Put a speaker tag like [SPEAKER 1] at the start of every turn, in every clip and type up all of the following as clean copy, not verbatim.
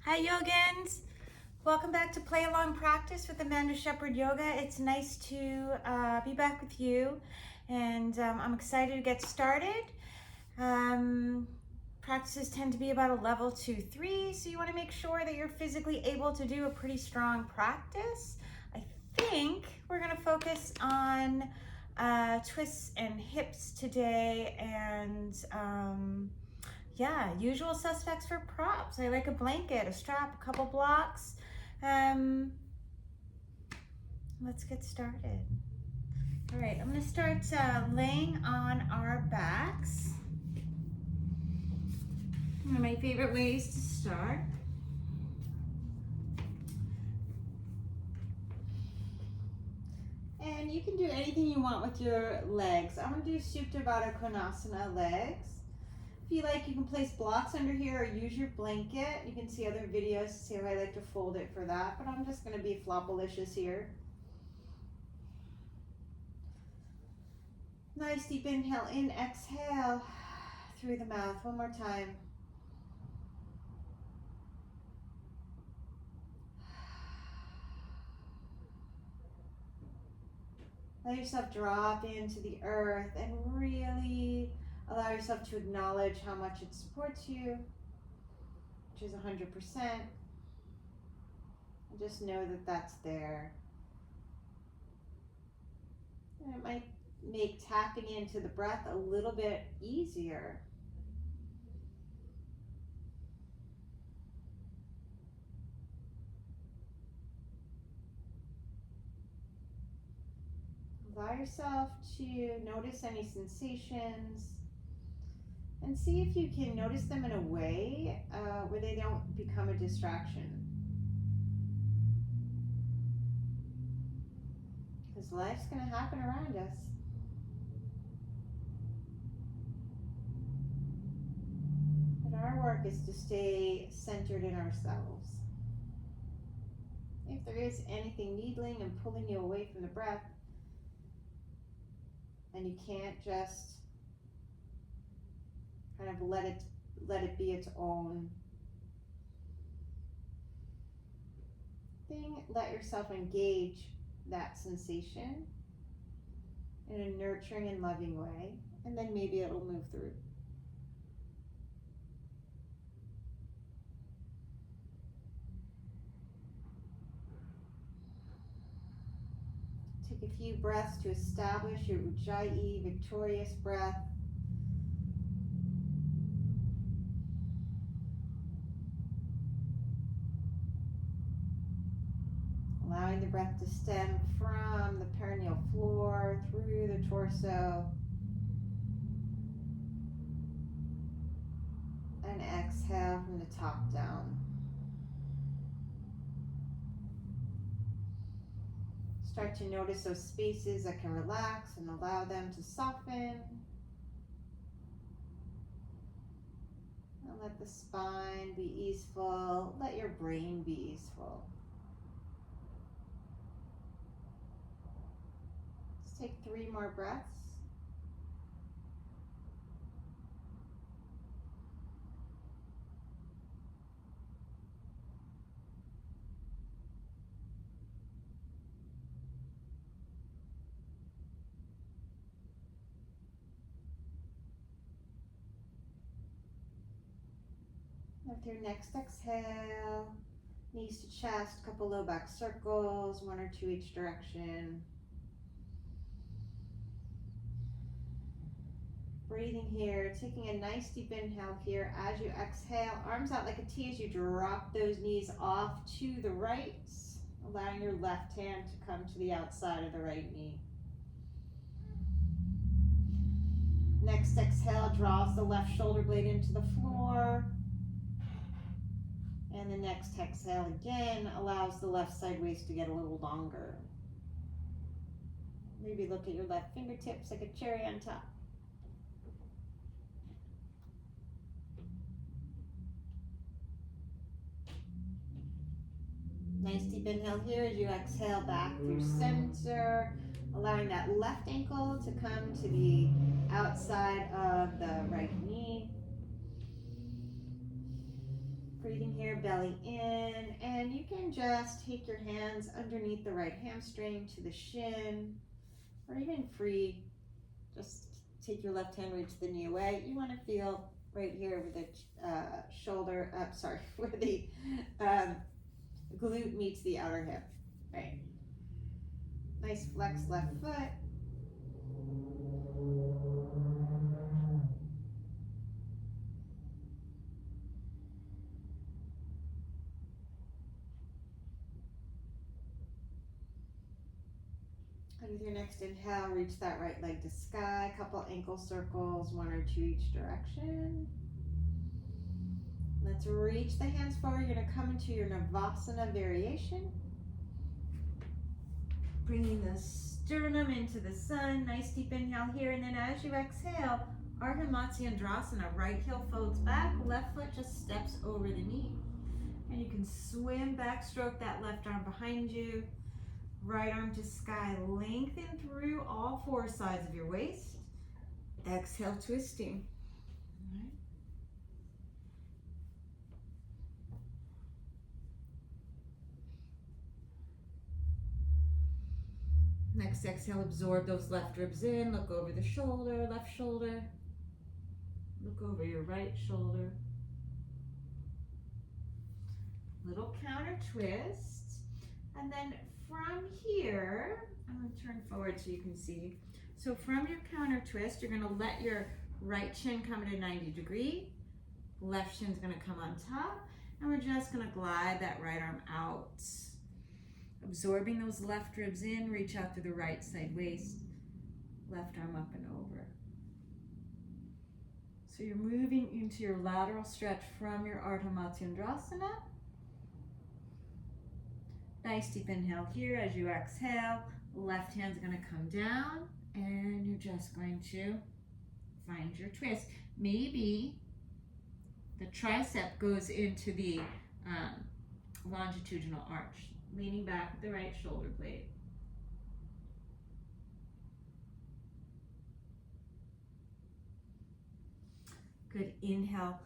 [SPEAKER 1] Hi Yogins! Welcome back to Play Along Practice with Amanda Shepherd Yoga. It's nice to be back with you, and I'm excited to get started. Practices tend to be about a level 2-3, so you want to make sure that you're physically able to do a pretty strong practice. I think we're going to focus on twists and hips today, and yeah, usual suspects for props. I like a blanket, a strap, a couple blocks. Let's get started. All right, I'm going to start laying on our backs. One of my favorite ways to start. And you can do anything you want with your legs. I'm going to do Supine Utkatasana legs. If you like, you can place blocks under here or use your blanket. You can see other videos to see how I like to fold it for that, but I'm just going to be flopalicious here. Nice deep inhale in, exhale through the mouth. One more time. Let yourself drop into the earth and really allow yourself to acknowledge how much it supports you, which is 100%. And just know that that's there. And it might make tapping into the breath a little bit easier. Allow yourself to notice any sensations and see if you can notice them in a way where they don't become a distraction. Because life's going to happen around us. But our work is to stay centered in ourselves. If there is anything needling and pulling you away from the breath, and you can't just kind of let it be its own thing, let yourself engage that sensation in a nurturing and loving way, and then maybe it'll move through. Take a few breaths to establish your ujjayi, victorious breath. Allowing the breath to stem from the perineal floor through the torso. And exhale from the top down. Start to notice those spaces that can relax and allow them to soften. And let the spine be easeful. Let your brain be easeful. Just take 3 more breaths. With your next exhale, knees to chest, couple low back circles, 1 or 2 each direction. Breathing here, taking a nice deep inhale here as you exhale, arms out like a T as you drop those knees off to the right, allowing your left hand to come to the outside of the right knee. Next exhale draws the left shoulder blade into the floor. And the next exhale again allows the left side waist to get a little longer. Maybe look at your left fingertips like a cherry on top. Nice deep inhale here as you exhale back through center, allowing that left ankle to come to the outside of the right knee. breathing here, belly in, and you can just take your hands underneath the right hamstring to the shin, or even free, just take your left hand, reach the knee away. You want to feel right here where the shoulder, where the glute meets the outer hip, right? Nice flex left foot. And with your next inhale, reach that right leg to sky, couple ankle circles, 1 or 2 each direction. Let's reach the hands forward. You're gonna come into your Navasana variation. Bringing the sternum into the sun, nice deep inhale here, and then as you exhale, Ardha Matsyendrasana, right heel folds back, left foot just steps over the knee. And you can swim back, stroke that left arm behind you, right arm to sky, lengthen through all 4 sides of your waist. Exhale, twisting. Next exhale, absorb those left ribs in, look over the shoulder, left shoulder, look over your right shoulder. Little counter twist. And then from here, I'm going to turn forward so you can see. So from your counter twist, you're going to let your right shin come at a 90 degree. Left shin's going to come on top. And we're just going to glide that right arm out. Absorbing those left ribs in, reach out to the right side waist, left arm up and over. So you're moving into your lateral stretch from your Ardha Matsyendrasana. Nice deep inhale here. As you exhale, left hand's going to come down and you're just going to find your twist. Maybe the tricep goes into the longitudinal arch, leaning back with the right shoulder blade. Good, inhale,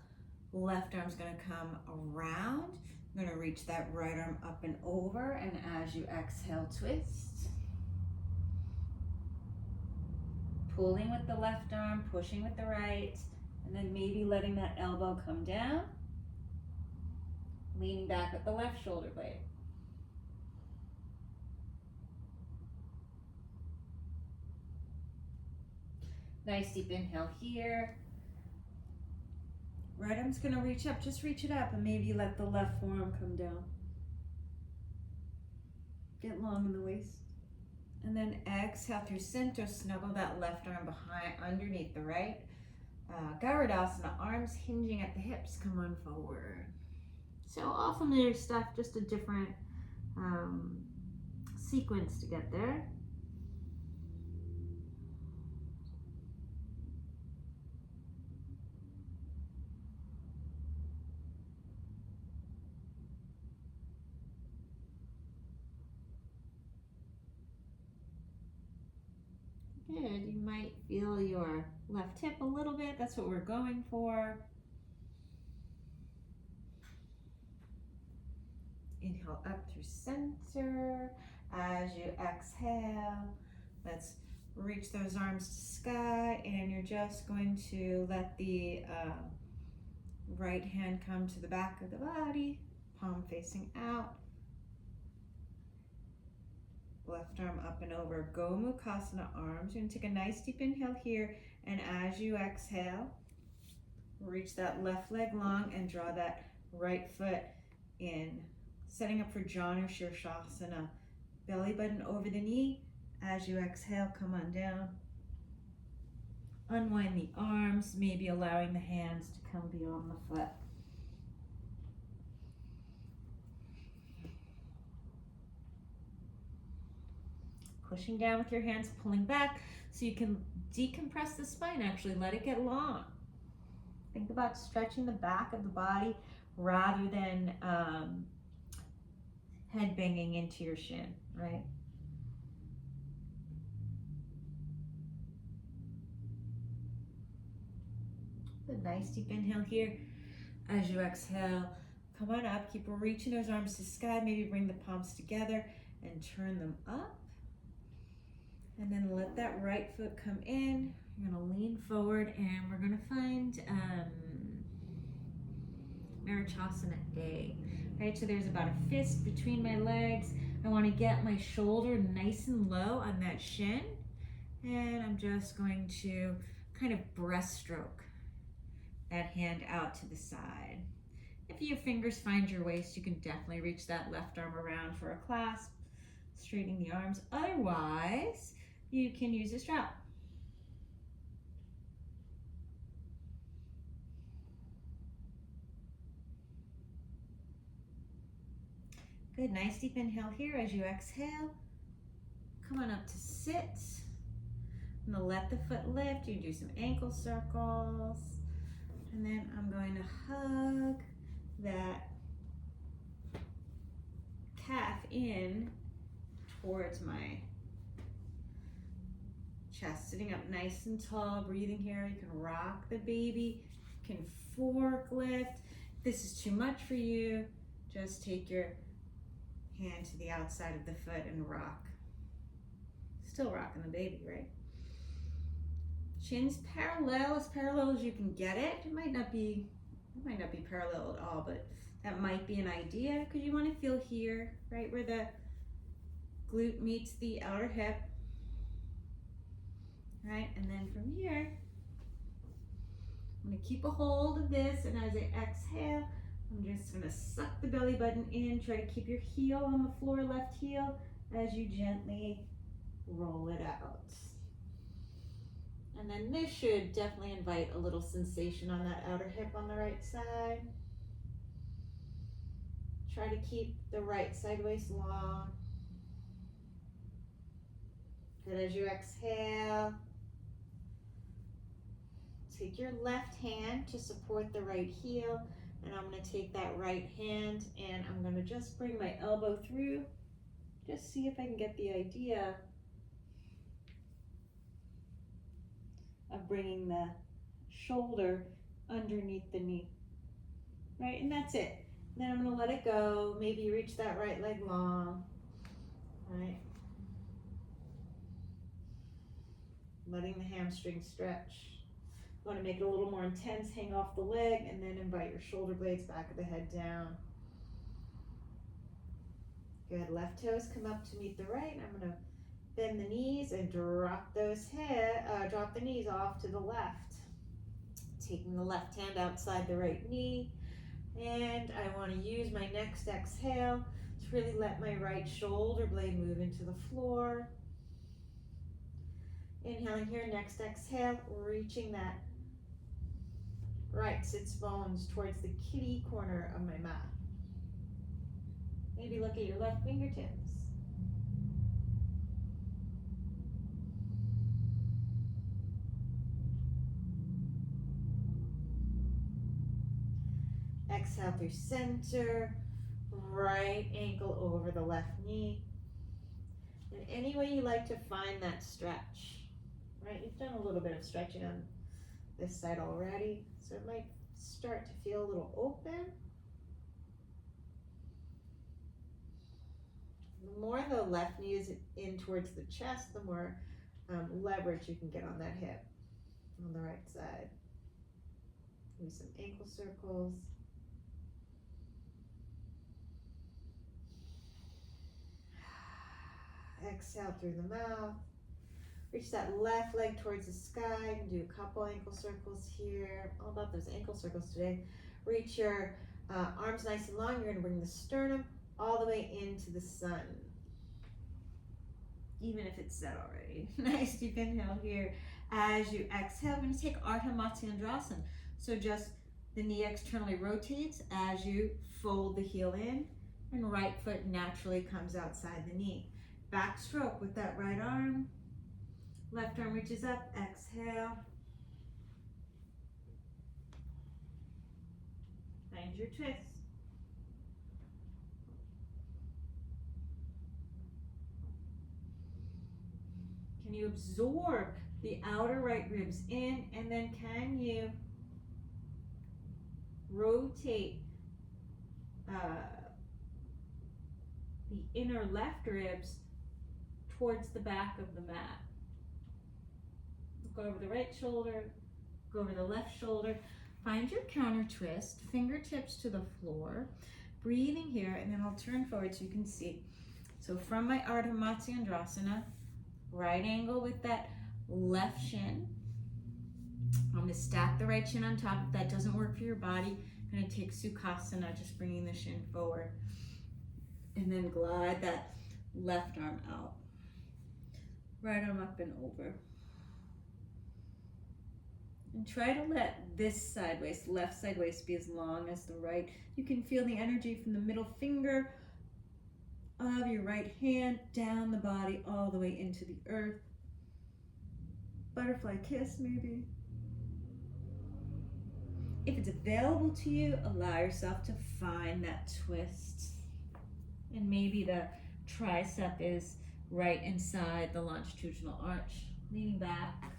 [SPEAKER 1] left arm's gonna come around. You're gonna reach that right arm up and over, and as you exhale, twist. Pulling with the left arm, pushing with the right, and then maybe letting that elbow come down. Leaning back with the left shoulder blade. Nice deep inhale here. Right arm's gonna reach up, just reach it up and maybe let the left forearm come down. Get long in the waist. And then exhale through center, snuggle that left arm behind, underneath the right. Garudasana, arms hinging at the hips, come on forward. So all familiar stuff, just a different sequence to get there. Good, you might feel your left hip a little bit, that's what we're going for. Inhale up through center. As you exhale, let's reach those arms to sky, and you're just going to let the right hand come to the back of the body, palm facing out. Left arm up and over, Gomukhasana arms. You're gonna take a nice deep inhale here, and as you exhale, reach that left leg long and draw that right foot in. Setting up for Janu Sirsasana. Belly button over the knee. As you exhale, come on down. Unwind the arms, maybe allowing the hands to come beyond the foot. Pushing down with your hands, pulling back so you can decompress the spine, actually let it get long. Think about stretching the back of the body rather than head banging into your shin, right? A nice deep inhale here. As you exhale, Come on up, keep reaching those arms to the sky. Maybe bring the palms together and turn them up. And then let that right foot come in. You're gonna lean forward and we're gonna find marichysana A. Right, so there's about a fist between my legs. I wanna get my shoulder nice and low on that shin. And I'm just going to kind of breaststroke that hand out to the side. If your fingers find your waist, you can definitely reach that left arm around for a clasp, straightening the arms. Otherwise, you can use a strap. Good, nice deep inhale here as you exhale. Come on up to sit. I'm gonna let the foot lift. You do some ankle circles. And then I'm going to hug that calf in towards my chest, sitting up nice and tall, breathing here. You can rock the baby, you can fork lift. If this is too much for you, just take your hand to the outside of the foot and rock. Still rocking the baby, right? Chin's parallel, as parallel as you can get it. It might not be parallel at all, but that might be an idea because you want to feel here, right where the glute meets the outer hip. Right, and then from here, I'm going to keep a hold of this, and as I exhale, I'm just going to suck the belly button in. Try to keep your heel on the floor, left heel, as you gently roll it out. And then this should definitely invite a little sensation on that outer hip on the right side. Try to keep the right side waist long. Good, as you exhale, take your left hand to support the right heel, and I'm going to take that right hand and I'm going to just bring my elbow through. Just see if I can get the idea of bringing the shoulder underneath the knee, right? And that's it. And then I'm gonna let it go. Maybe you reach that right leg long, right? Letting the hamstring stretch. You wanna make it a little more intense, hang off the leg, and then invite your shoulder blades back of the head down. Good, left toes come up to meet the right. I'm gonna bend the knees and drop the knees off to the left. Taking the left hand outside the right knee. And I want to use my next exhale to really let my right shoulder blade move into the floor. Inhaling here, next exhale, reaching that right sits bones towards the kitty corner of my mat. Maybe look at your left fingertips. Exhale through center, right ankle over the left knee. And any way you like to find that stretch, right? You've done a little bit of stretching on this side already, so it might start to feel a little open. The more the left knee is in towards the chest, the more leverage you can get on that hip on the right side. Maybe some ankle circles. Exhale through the mouth. Reach that left leg towards the sky and do a couple ankle circles here. All about those ankle circles today. Reach your arms nice and long. You're going to bring the sternum all the way into the sun. Even if it's set already. Nice deep inhale here. As you exhale, we're going to take Urdhva Dandasana. So just the knee externally rotates as you fold the heel in, and right foot naturally comes outside the knee. Backstroke with that right arm. Left arm reaches up, exhale. Find your twist. Can you absorb the outer right ribs in, and then can you rotate inner left ribs towards the back of the mat. Go over the right shoulder, go over the left shoulder. Find your counter twist, fingertips to the floor, breathing here, and then I'll turn forward so you can see. So from my Ardha Matsyendrasana, right angle with that left shin. I'm gonna stack the right shin on top. If that doesn't work for your body, I'm gonna take Sukhasana, just bringing the shin forward. And then glide that left arm out. Right arm up and over. And try to let this side waist, left side waist, be as long as the right. You can feel the energy from the middle finger of your right hand down the body all the way into the earth. Butterfly kiss maybe. If it's available to you, allow yourself to find that twist. And maybe the tricep is right inside the longitudinal arch, leaning back.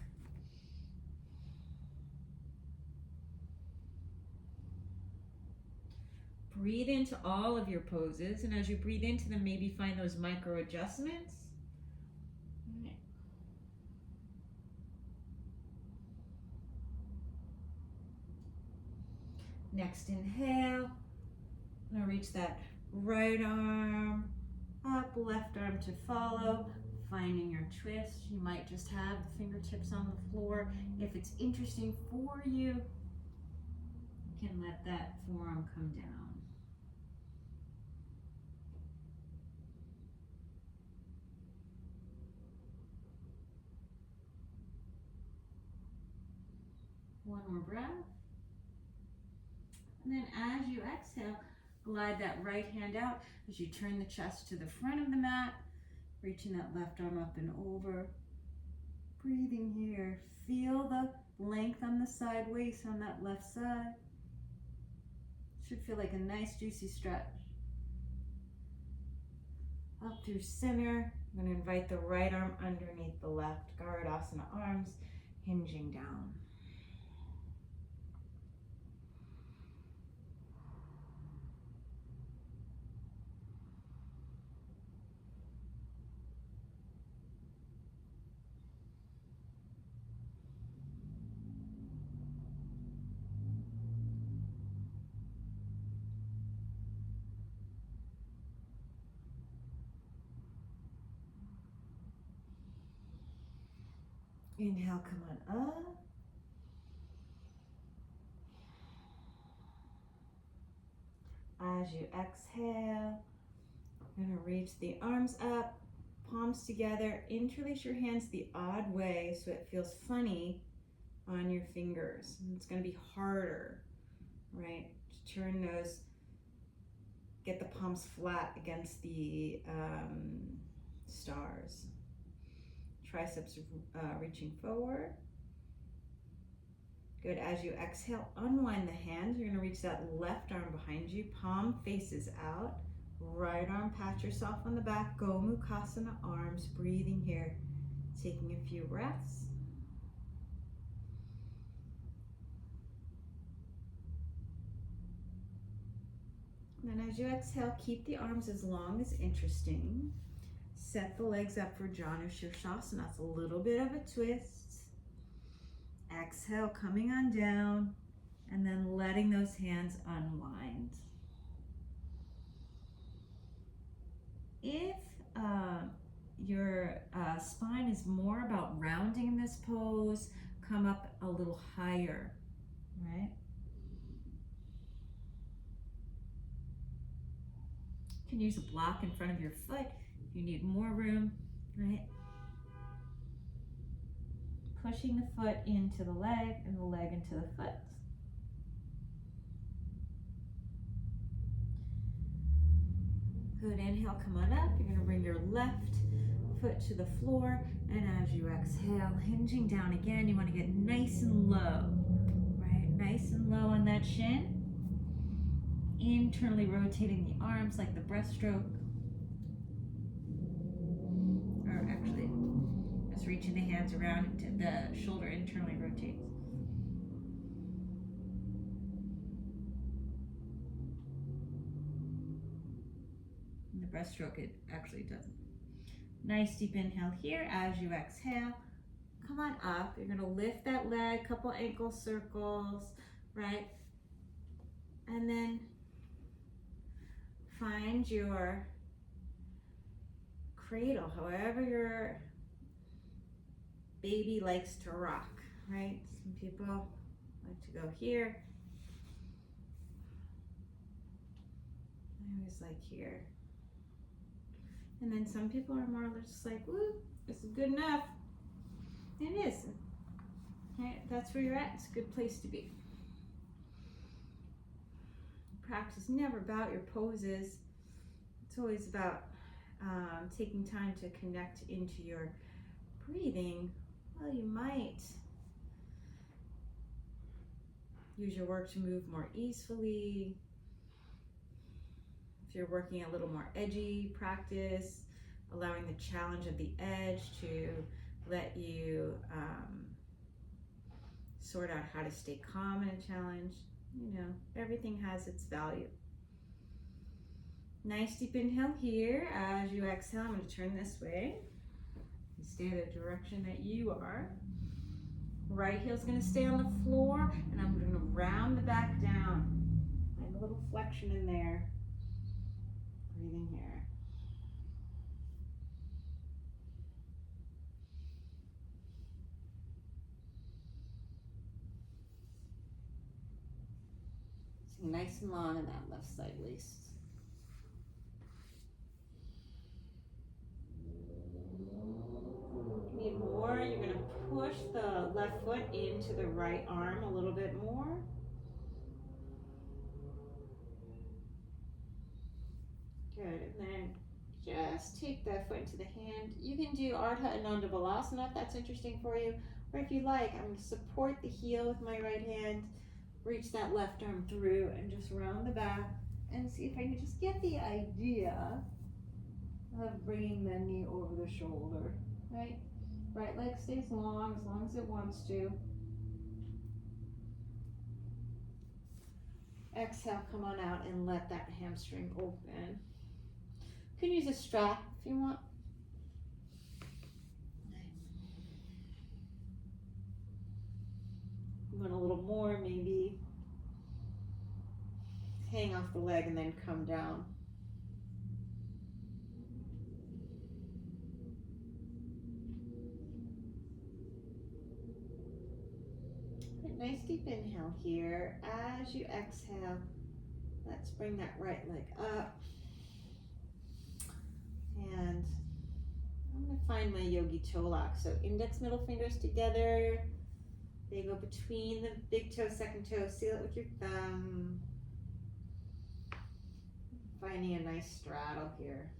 [SPEAKER 1] Breathe into all of your poses, and as you breathe into them, maybe find those micro adjustments. Next inhale, I'm gonna reach that right arm up, left arm to follow, finding your twist. You might just have the fingertips on the floor. If it's interesting for you, you can let that forearm come down. One more breath. And then as you exhale, glide that right hand out as you turn the chest to the front of the mat, reaching that left arm up and over. Breathing here. Feel the length on the side waist on that left side. Should feel like a nice juicy stretch. Up through center. I'm going to invite the right arm underneath the left. Garudasana arms hinging down. Inhale, come on up. As you exhale, you're going to reach the arms up, palms together, interlace your hands the odd way so it feels funny on your fingers. And it's going to be harder, right? To turn those, get the palms flat against the stars. Triceps reaching forward. Good. As you exhale, unwind the hands. You're going to reach that left arm behind you. Palm faces out. Right arm, pat yourself on the back. Gomukhasana arms. Breathing here. Taking a few breaths. And then as you exhale, keep the arms as long as interesting. Set the legs up for Janu Sirsasana. That's a little bit of a twist. Exhale, coming on down, and then letting those hands unwind. If your spine is more about rounding in this pose, come up a little higher, right? You can use a block in front of your foot. You need more room, right? Pushing the foot into the leg and the leg into the foot. Good, inhale, come on up. You're gonna bring your left foot to the floor, and as you exhale, hinging down again, you wanna get nice and low, right? Nice and low on that shin. Internally rotating the arms like the breaststroke. Actually, just reaching the hands around, the shoulder internally rotates. the breaststroke, it actually doesn't. Nice deep inhale here. As you exhale, come on up. You're gonna lift that leg, couple ankle circles, right? And then find your cradle, however your baby likes to rock, right? Some people like to go here. I always like here. And then some people are more just like, woo, this is good enough. It is. Right? That's where you're at. It's a good place to be. Practice is never about your poses. It's always about taking time to connect into your breathing. Well, you might use your work to move more easily. If you're working a little more edgy practice, allowing the challenge of the edge to let you sort out how to stay calm in a challenge. You know, everything has its value. Nice deep inhale here. As you exhale, I'm going to turn this way. Stay the direction that you are. Right heel's going to stay on the floor, and I'm going to round the back down. Find a little flexion in there. Breathing here. Sitting nice and long in that left side waist. Need more, you're going to push the left foot into the right arm a little bit more. Good, and then just take that foot into the hand. You can do urdhva and dandasana if that's interesting for you, or if you like, I'm going to support the heel with my right hand, reach that left arm through and just round the back and see if I can just get the idea of bringing the knee over the shoulder, right? Right leg stays long as it wants to. Exhale, come on out and let that hamstring open. You can use a strap if you want. Want a little more, maybe hang off the leg and then come down. Nice deep inhale here. As you exhale, let's bring that right leg up. And I'm going to find my Yogi toe lock. So index, middle fingers together. They go between the big toe, second toe. Seal it with your thumb. Finding a nice straddle here.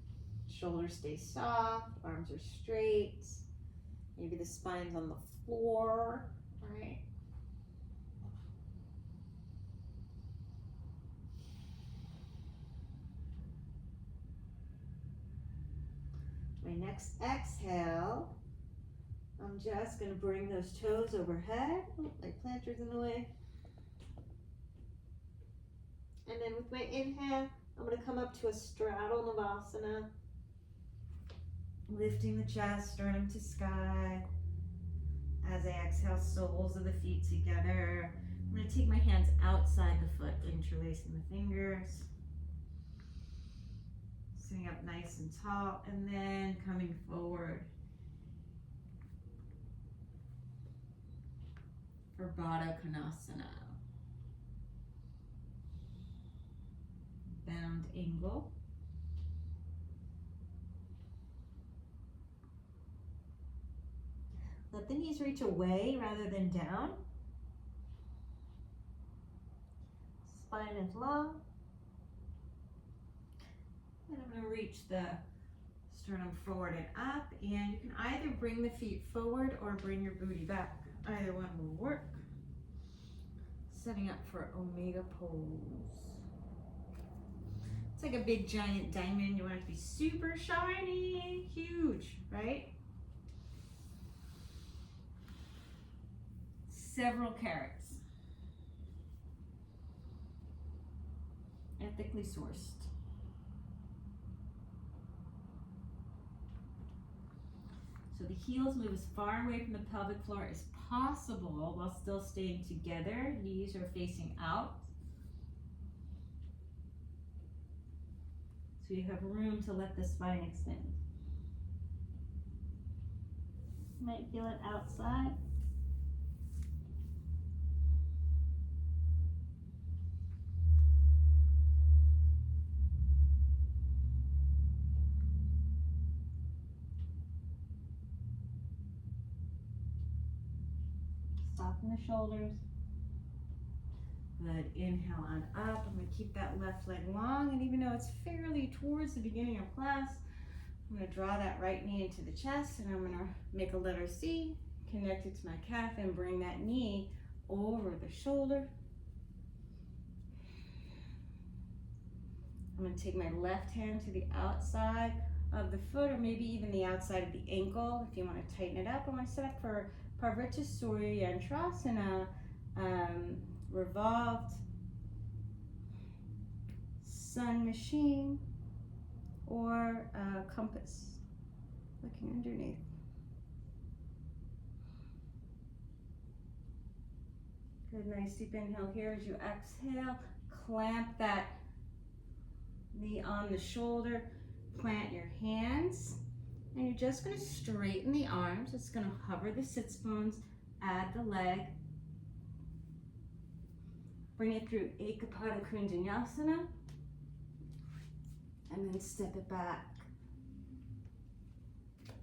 [SPEAKER 1] Shoulders stay soft. Arms are straight. Maybe the spine's on the floor. Right. My next exhale, I'm just going to bring those toes overhead. Oh, my planter's in the way. And then with my inhale, I'm going to come up to a straddle navasana. Lifting the chest, sternum to sky. As I exhale, soles of the feet together. I'm going to take my hands outside the foot, interlacing the fingers. Sitting up nice and tall, and then coming forward for Parivrtta Utkatasana. Bound angle. Let the knees reach away rather than down. Spine is long. And I'm going to reach the sternum forward and up, and you can either bring the feet forward or bring your booty back. Either one will work. Setting up for Omega pose. It's like a big giant diamond. You want it to be super shiny, huge, right? Several carats. Ethically sourced. So the heels move as far away from the pelvic floor as possible while still staying together. Knees are facing out. So you have room to let the spine extend. You might feel it outside. Soften the shoulders. Good. Inhale on up. I'm going to keep that left leg long, and even though it's fairly towards the beginning of class, I'm going to draw that right knee into the chest, and I'm going to make a letter C, connect it to my calf, and bring that knee over the shoulder. I'm going to take my left hand to the outside of the foot, or maybe even the outside of the ankle if you want to tighten it up. I'm going to set up for Parivrtta Utkatasana, Revolved, Sun Machine, or Compass, looking underneath. Good, nice deep inhale here as you exhale. Clamp that knee on the shoulder, plant your hands, and you're just going to straighten the arms. It's going to hover the sits bones, add the leg. Bring it through Eka Pada Sirsasana, and then step it back.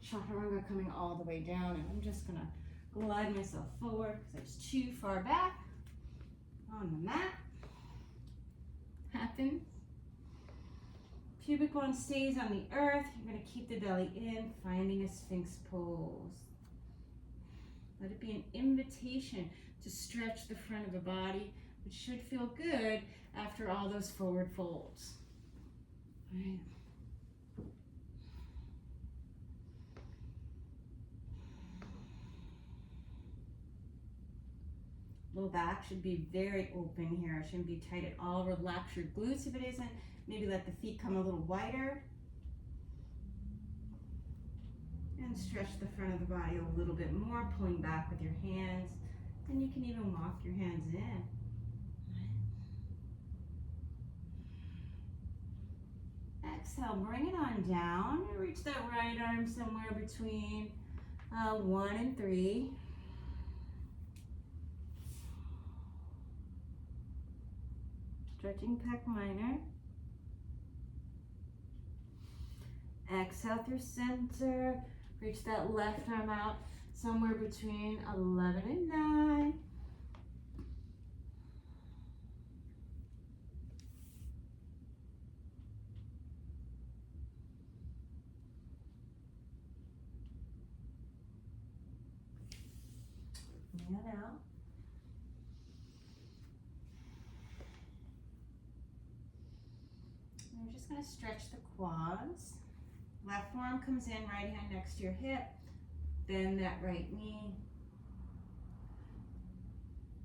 [SPEAKER 1] Chakorasana coming all the way down, and I'm just going to glide myself forward because I was too far back on the mat. Happens. Pubic bone stays on the earth. You're going to keep the belly in, finding a Sphinx pose. Let it be an invitation to stretch the front of the body, which should feel good after all those forward folds. All right. Low back should be very open here. It shouldn't be tight at all. Relax your glutes if it isn't. Maybe let the feet come a little wider. And stretch the front of the body a little bit more, pulling back with your hands. And you can even walk your hands in. Exhale, bring it on down. Reach that right arm somewhere between 1 and 3. Stretching pec minor. Exhale through center. Reach that left arm out somewhere between 11 and 9. Bring that out. And we're just going to stretch the quads. Left forearm comes in, right hand next to your hip. Bend that right knee.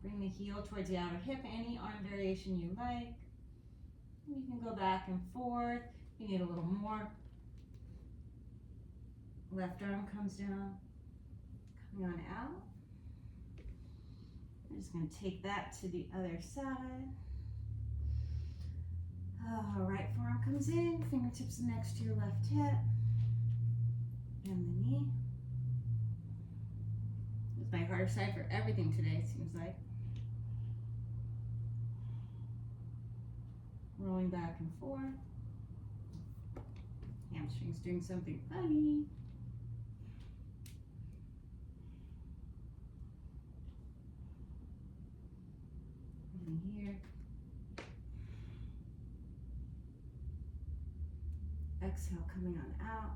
[SPEAKER 1] Bring the heel towards the outer hip, any arm variation you like. You can go back and forth. You need a little more. Left arm comes down, coming on out. I'm just going to take that to the other side. Right forearm comes in, fingertips next to your left hip. Bend the knee. It's my harder side for everything today, it seems like. Rolling back and forth. Hamstrings doing something funny. And here. Exhale, coming on out.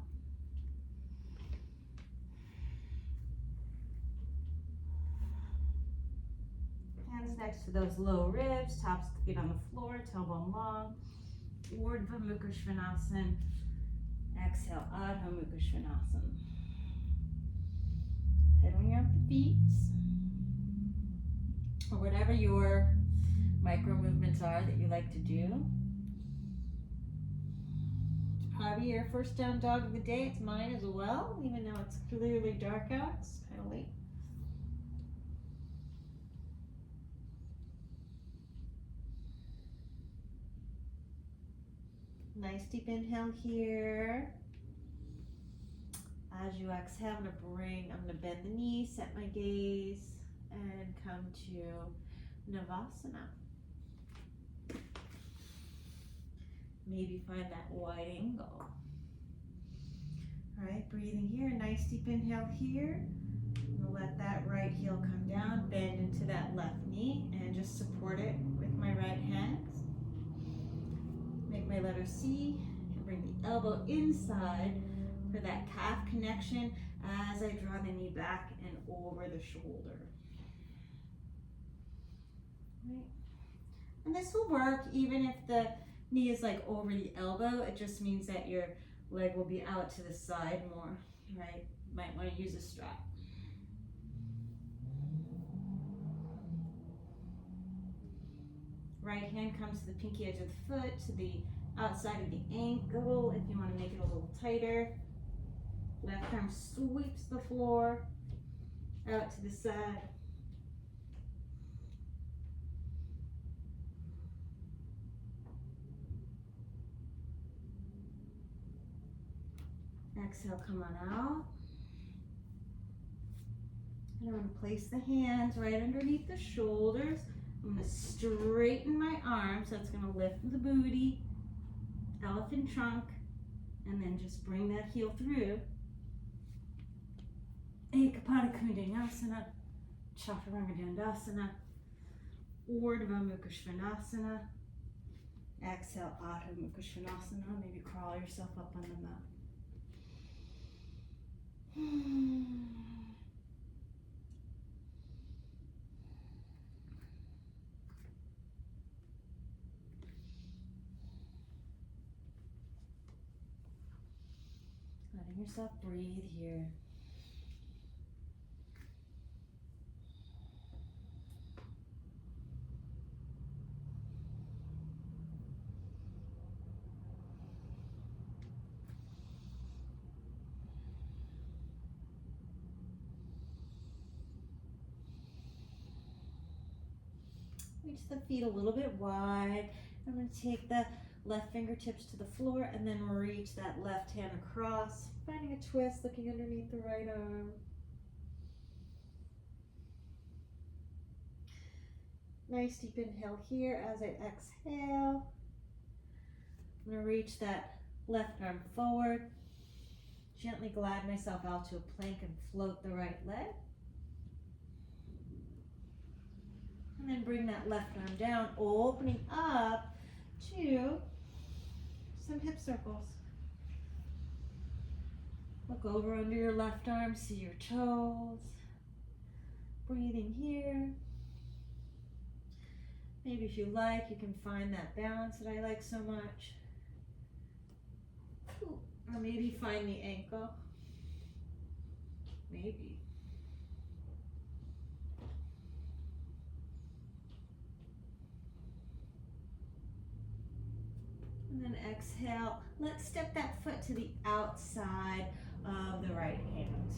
[SPEAKER 1] Hands next to those low ribs, tops of the feet on the floor, tailbone long. Urdhva Mukha Svanasana. Exhale, Adho Mukha Svanasana. Pedaling out the feet. Or whatever your micro movements are that you like to do. It's probably body. Your first down dog of the day. It's mine as well, even though it's clearly dark out. It's kind of late. Nice deep inhale here. As you exhale, I'm gonna bend the knees, set my gaze, and come to Navasana. Maybe find that wide angle. All right, breathing here, nice deep inhale here. I'm gonna let that right heel come down, bend into that left knee, and just support it with my right hands. Make my letter C, and bring the elbow inside for that calf connection as I draw the knee back and over the shoulder. Right. And this will work even if the knee is like over the elbow. It just means that your leg will be out to the side more, right? You might want to use a strap. Right hand comes to the pinky edge of the foot, to the outside of the ankle if you want to make it a little tighter. Left arm sweeps the floor out to the side. Exhale, come on out. And I'm going to place the hands right underneath the shoulders. I'm going to straighten my arms. That's going to lift the booty, elephant trunk, and then just bring that heel through. Eka Pada koundinyasana, Chakorasana, dandasana, urdhva Svanasana. Exhale, urdhva Svanasana. Maybe crawl yourself up on the mat. Letting yourself breathe here. Reach the feet a little bit wide. I'm going to take the left fingertips to the floor and then reach that left hand across, finding a twist, looking underneath the right arm. Nice deep inhale here as I exhale. I'm going to reach that left arm forward, gently glide myself out to a plank and float the right leg. And then bring that left arm down, opening up to some hip circles. Look over under your left arm, see your toes. Breathing here. Maybe if you like, you can find that balance that I like so much. Or maybe find the ankle. Maybe. And then exhale. Let's step that foot to the outside of the right hand.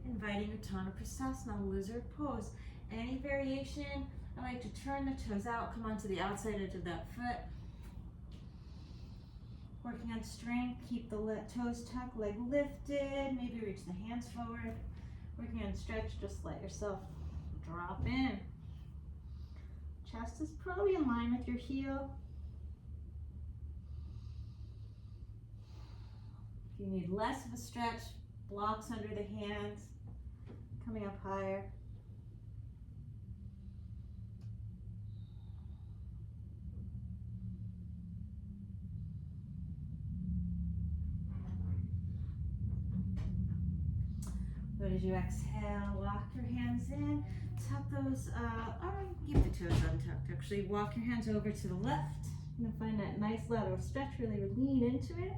[SPEAKER 1] Inviting Utthita Prasanna, lizard pose. Any variation, I like to turn the toes out, come onto the outside edge of that foot. Working on strength, keep the toes tucked, leg lifted, maybe reach the hands forward. Working on stretch, just let yourself drop in. Chest is probably in line with your heel. If you need less of a stretch, blocks under the hands, coming up higher. But as you exhale, walk your hands in, tuck those, or keep the toes untucked. Actually, walk your hands over to the left. You're gonna find that nice lateral stretch, really lean into it.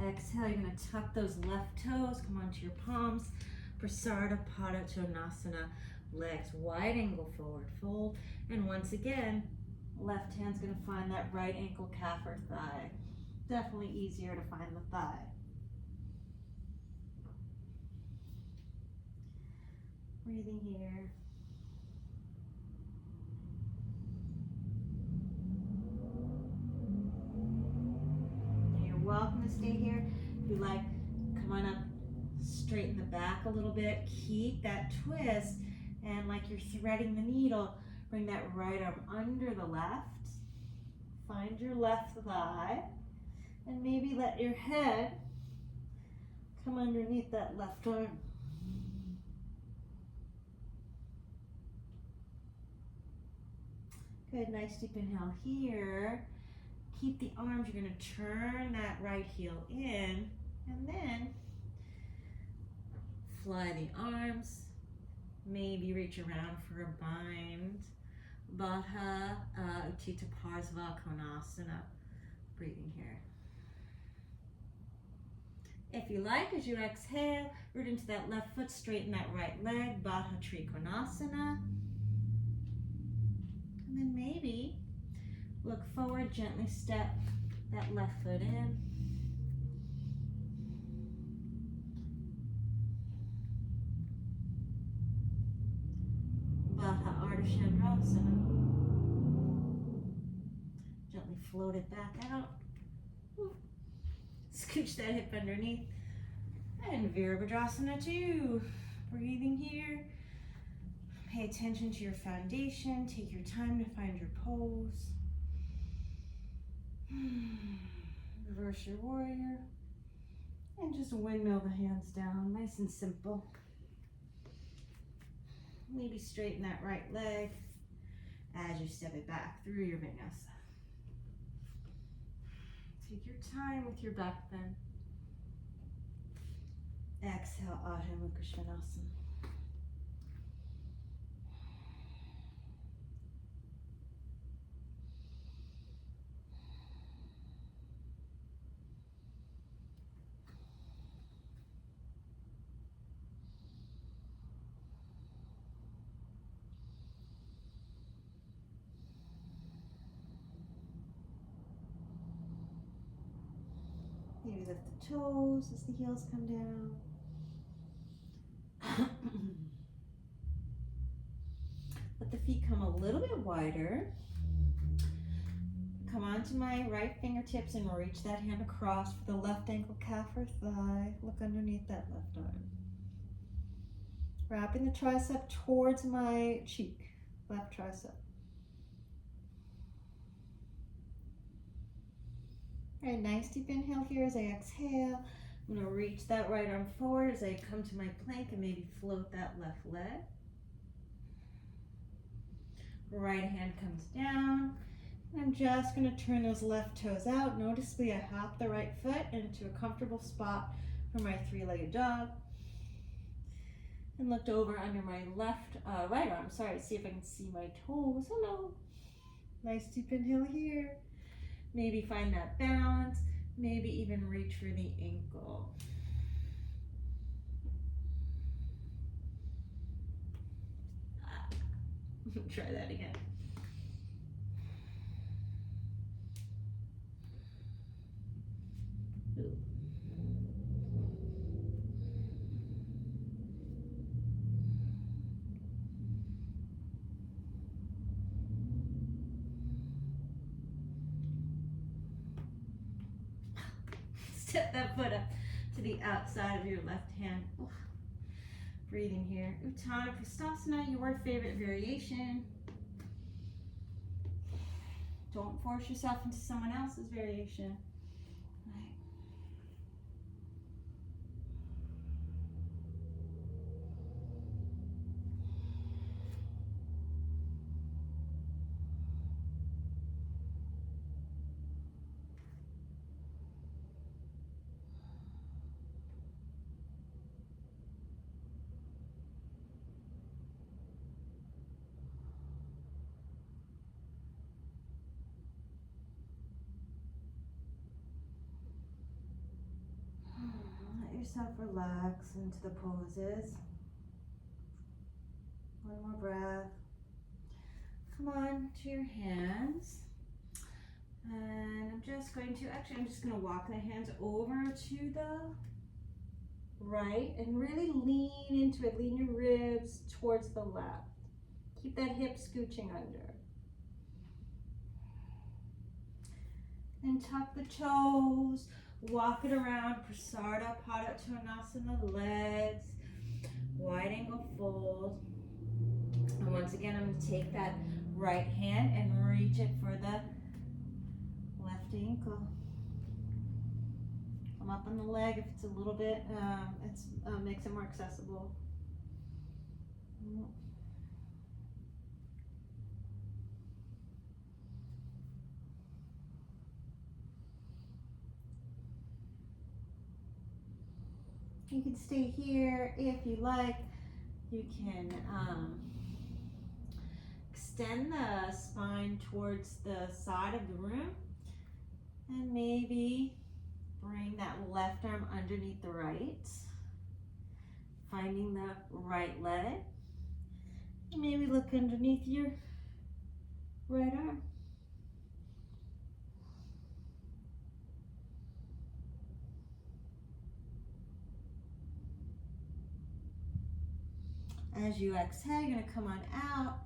[SPEAKER 1] Exhale, you're gonna tuck those left toes, come onto your palms. Parivrtta Utkatasana, Legs wide angle forward fold. And once again, left hand's going to find that right ankle, calf, or thigh. Definitely easier to find the thigh. Breathing here. You're welcome to stay here. If you like, come on up, straighten the back a little bit. Keep that twist, and like you're threading the needle, bring that right arm under the left. Find your left thigh, and maybe let your head come underneath that left arm. Good, nice deep inhale here. Keep the arms, you're going to turn that right heel in, and then fly the arms. Maybe reach around for a bind. Parivrtta Utkatasana, Parsva, koundinyasana. Breathing here. If you like, as you exhale, root into that left foot, straighten that right leg, Parivrtta Utkatasana. And then maybe look forward, gently step that left foot in. Dandasana. Gently float it back out. Scooch that hip underneath. And Virabhadrasana 2. Breathing here. Pay attention to your foundation. Take your time to find your pose. Reverse your warrior. And just windmill the hands down. Nice and simple. Maybe straighten that right leg as you step it back through your vinyasa. Take your time with your back bend. Exhale, Adho Mukha Svanasana. Maybe lift the toes as the heels come down. Let the feet come a little bit wider. Come onto my right fingertips and reach that hand across for the left ankle, calf, or thigh. Look underneath that left arm. Wrapping the tricep towards my cheek, left tricep. All right, nice deep inhale here as I exhale. I'm going to reach that right arm forward as I come to my plank and maybe float that left leg. Right hand comes down. And I'm just going to turn those left toes out. Noticeably, I hop the right foot into a comfortable spot for my three-legged dog. And looked over under my right arm. Sorry, see if I can see my toes. Hello. Nice deep inhale here. Maybe find that balance. Maybe even reach for the ankle. Try that again. Ooh. Step that foot up to the outside of your left hand. Oof. Breathing here. Utthita, your favorite variation. Don't force yourself into someone else's variation. Right. Let yourself relax into the poses. One more to your hands. And I'm just going to walk the hands over to the right and really lean into it. Lean your ribs towards the left. Keep that hip scooching under. And tuck the toes. Walk it around. Parivrtta Utkatasana, legs. Wide angle fold. And once again, I'm going to take that right hand and reach it for the left ankle. Come up on the leg if it's a little bit, makes it more accessible. You can stay here if you like. You can extend the spine towards the side of the room and maybe bring that left arm underneath the right, finding the right leg. And maybe look underneath your right arm. As you exhale, you're going to come on out.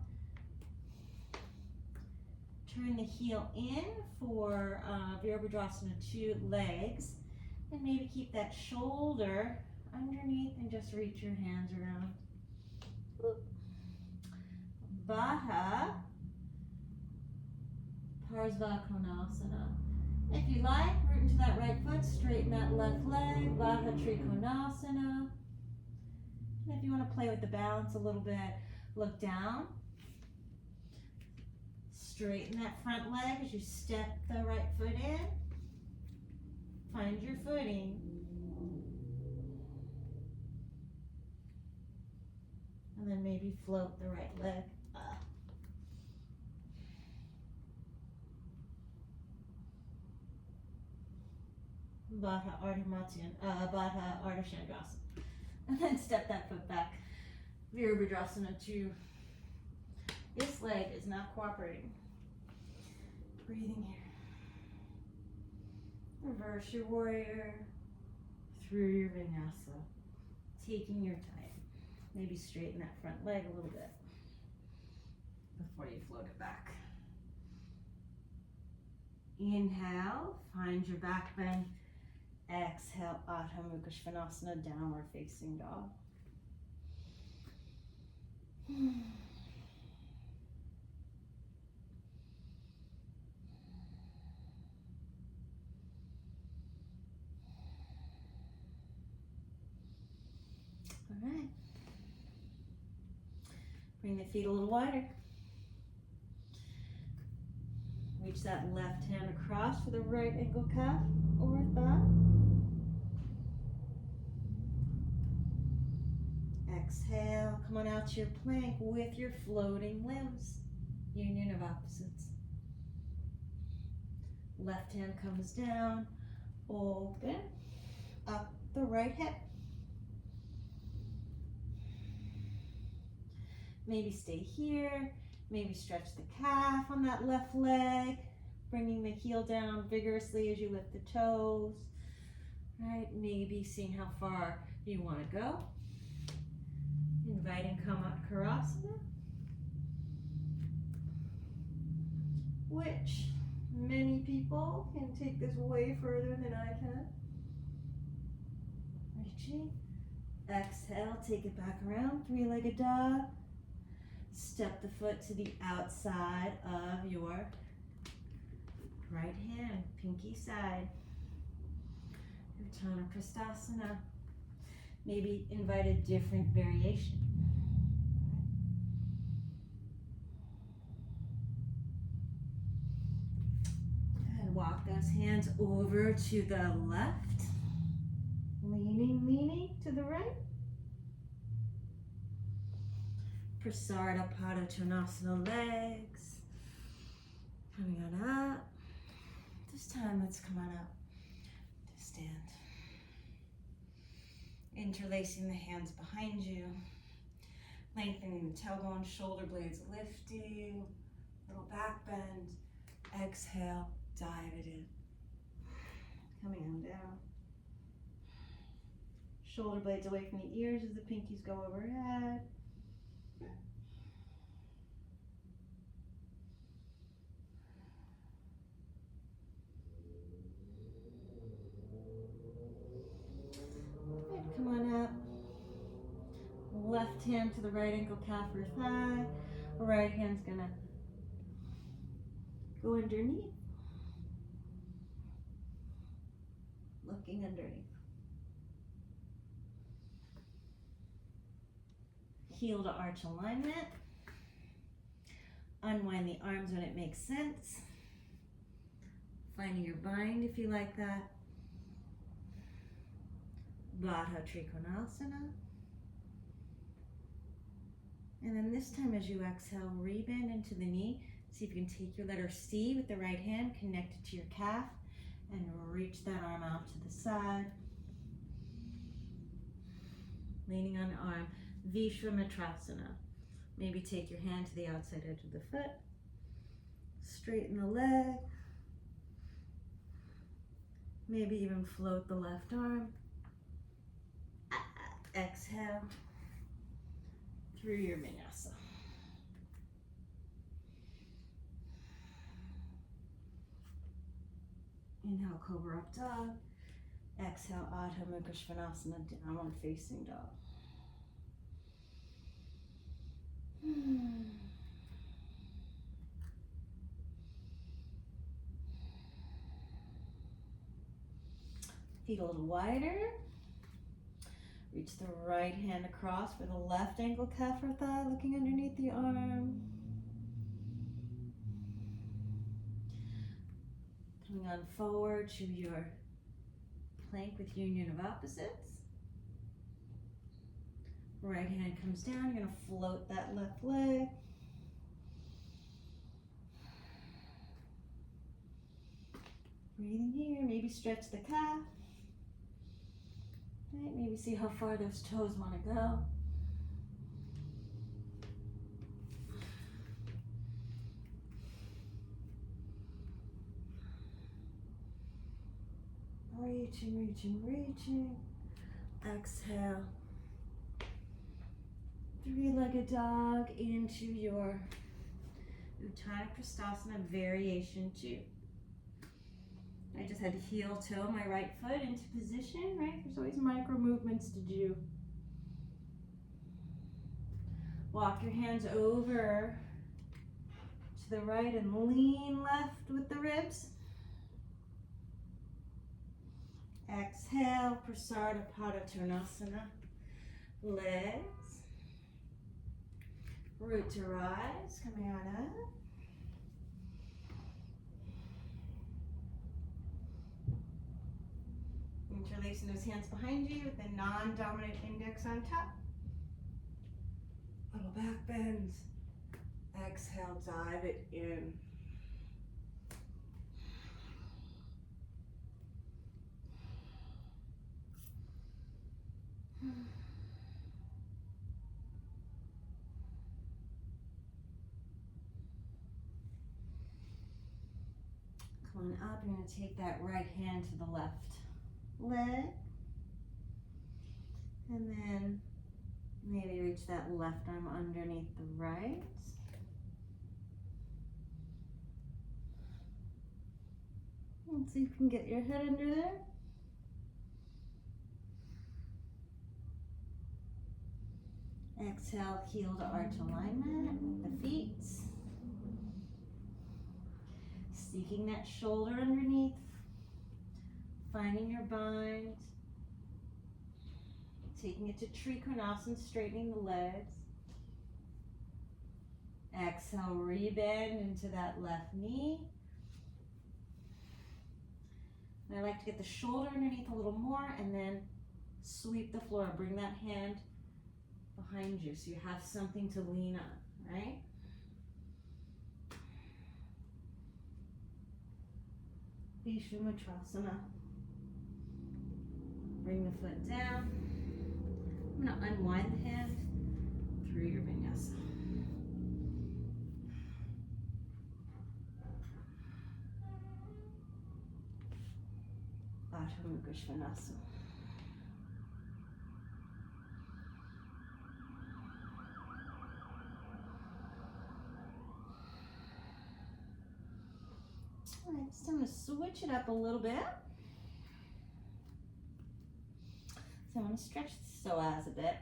[SPEAKER 1] Turn the heel in for Virabhadrasana, 2 legs. And maybe keep that shoulder underneath and just reach your hands around. Baha, Parsva Konasana. If you like, root into that right foot, straighten that left leg, Baha Trikonasana. And if you want to play with the balance a little bit, look down. Straighten that front leg as you step the right foot in. Find your footing. And then maybe float the right leg up. Baddha Ardha. And then step that foot back. Virabhadrasana 2. This leg is not cooperating. Breathing here. Reverse your warrior through your vinyasa. Taking your time. Maybe straighten that front leg a little bit before you float it back. Inhale, find your back bend. Exhale, Adho Mukha Svanasana, downward facing dog. All right. Bring the feet a little wider. Reach that left hand across for the right ankle calf or thigh. Exhale, come on out to your plank with your floating limbs. Union of opposites. Left hand comes down, open, up the right hip. Maybe stay here, maybe stretch the calf on that left leg, bringing the heel down vigorously as you lift the toes. Right, maybe seeing how far you want to go. Inviting Chakorasana, which many people can take this way further than I can. Reaching. Exhale, take it back around, 3-legged dog. Step the foot to the outside of your right hand, pinky side. Thanurasana. Maybe invite a different variation. And walk those hands over to the left. Leaning to the right. Parivrtta Utkatasana, legs. Coming on up. This time, let's come on up to stand. Interlacing the hands behind you. Lengthening the tailbone, shoulder blades lifting. Little back bend. Exhale, dive it in. Coming on down. Shoulder blades away from the ears as the pinkies go overhead. Good, come on up. Left hand to the right ankle, calf or thigh. Right hand's gonna go underneath. Looking underneath. Heel to arch alignment. Unwind the arms when it makes sense. Finding your bind if you like that. Baddha Trikonasana. And then this time as you exhale, rebend into the knee. See if you can take your letter C with the right hand, connect it to your calf, and reach that arm out to the side. Leaning on the arm, Vishwamitrasana. Maybe take your hand to the outside edge of the foot. Straighten the leg. Maybe even float the left arm. Exhale through your vinyasa. Inhale, Cobra Up Dog. Exhale, Adho Mukha Svanasana, Downward Facing Dog. Feet a little wider. Reach the right hand across for the left ankle, calf or thigh, looking underneath the arm. Coming on forward to your plank with union of opposites. Right hand comes down, you're gonna float that left leg. Breathing here, maybe stretch the calf. Right, maybe see how far those toes want to go. Reaching, reaching, reaching. Exhale. Three-legged dog into your Utkatasana variation 2. I just had to heel toe my right foot into position, right? There's always micro movements to do. Walk your hands over to the right and lean left with the ribs. Exhale, Parivrtta Utkatasana. Legs. Root to rise, coming on up. Interlacing those hands behind you with the non-dominant index on top. Little back bends. Exhale, dive it in. Come on up, you're going to take that right hand to the left leg. And then maybe reach that left arm underneath the right. And see if you can get your head under there. Exhale, heel to arch alignment with the feet. Seeking that shoulder underneath. Finding your bind. Taking it to Trikonasana, straightening the legs. Exhale, rebend into that left knee. And I like to get the shoulder underneath a little more and then sweep the floor. Bring that hand behind you so you have something to lean on, right? Vishwamitrasana. Bring the foot down. I'm going to unwind the hand through your vinyasa. Svanasana. All right, so I'm going to switch it up a little bit. So I'm going to stretch the psoas a bit.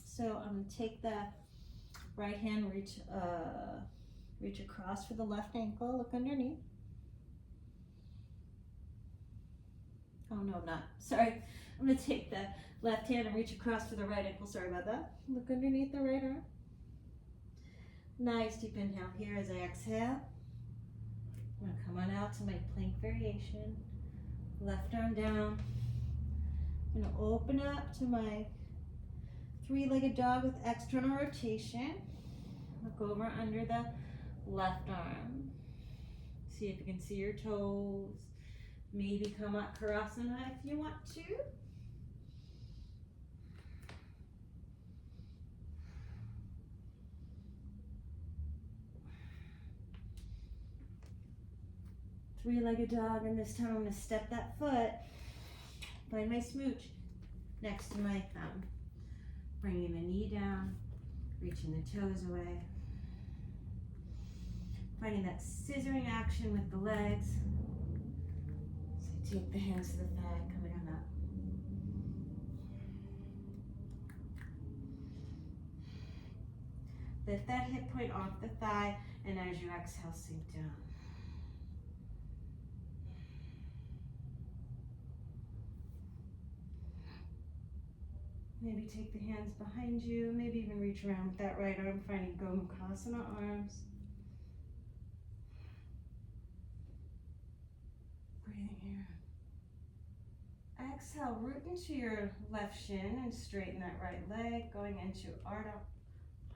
[SPEAKER 1] So I'm going to take the right hand, reach across for the left ankle, look underneath. Oh no, I'm not. Sorry. I'm going to take the left hand and reach across for the right ankle. Sorry about that. Look underneath the right arm. Nice deep inhale here as I exhale. I'm going to come on out to my plank variation. Left arm down. I'm going to open up to my three-legged dog with external rotation. Look over under the left arm. See if you can see your toes. Maybe come up Chakorasana if you want to. Three-legged dog, and this time I'm going to step that foot. Find my smooch next to my thumb. Bringing the knee down, reaching the toes away. Finding that scissoring action with the legs. So take the hands to the thigh, coming on up. Lift that hip point off the thigh, and as you exhale, sink down. Maybe take the hands behind you, maybe even reach around with that right arm, finding Gomukhasana arms. Breathing here. Exhale, root into your left shin and straighten that right leg, going into urdhva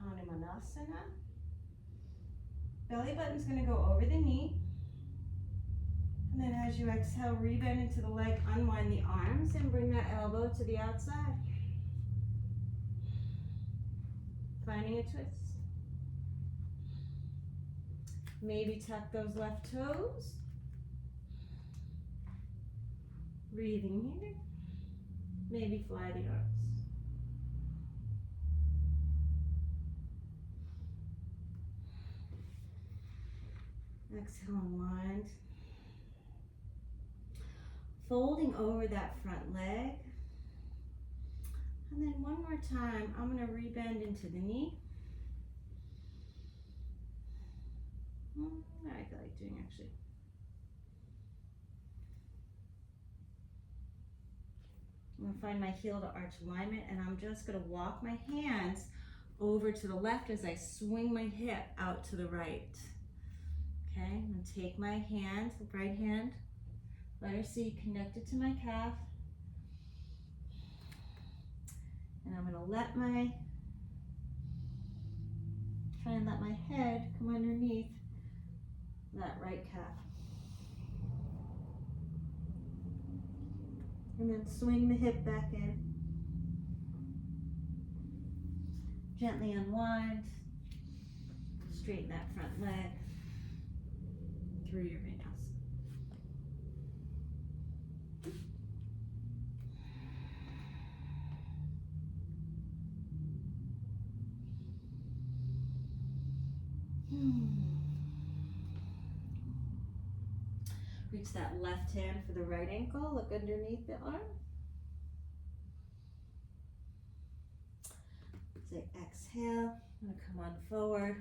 [SPEAKER 1] hanumanasana. Belly button's going to go over the knee. And then as you exhale, rebend into the leg, unwind the arms, and bring that elbow to the outside. Finding a twist. Maybe tuck those left toes. Breathing here. Maybe fly the arms. Exhale, unwind. Folding over that front leg. And then one more time, I'm going to rebend into the knee. I feel like doing actually. I'm going to find my heel to arch alignment, and I'm just going to walk my hands over to the left as I swing my hip out to the right. Okay, I'm going to take my hand, right hand, letter C, connected to my calf. And I'm going to try and let my head come underneath that right calf. And then swing the hip back in. Gently unwind. Straighten that front leg through your vinyasa. Reach that left hand for the right ankle. Look underneath the arm. As I exhale, I'm going to come on forward.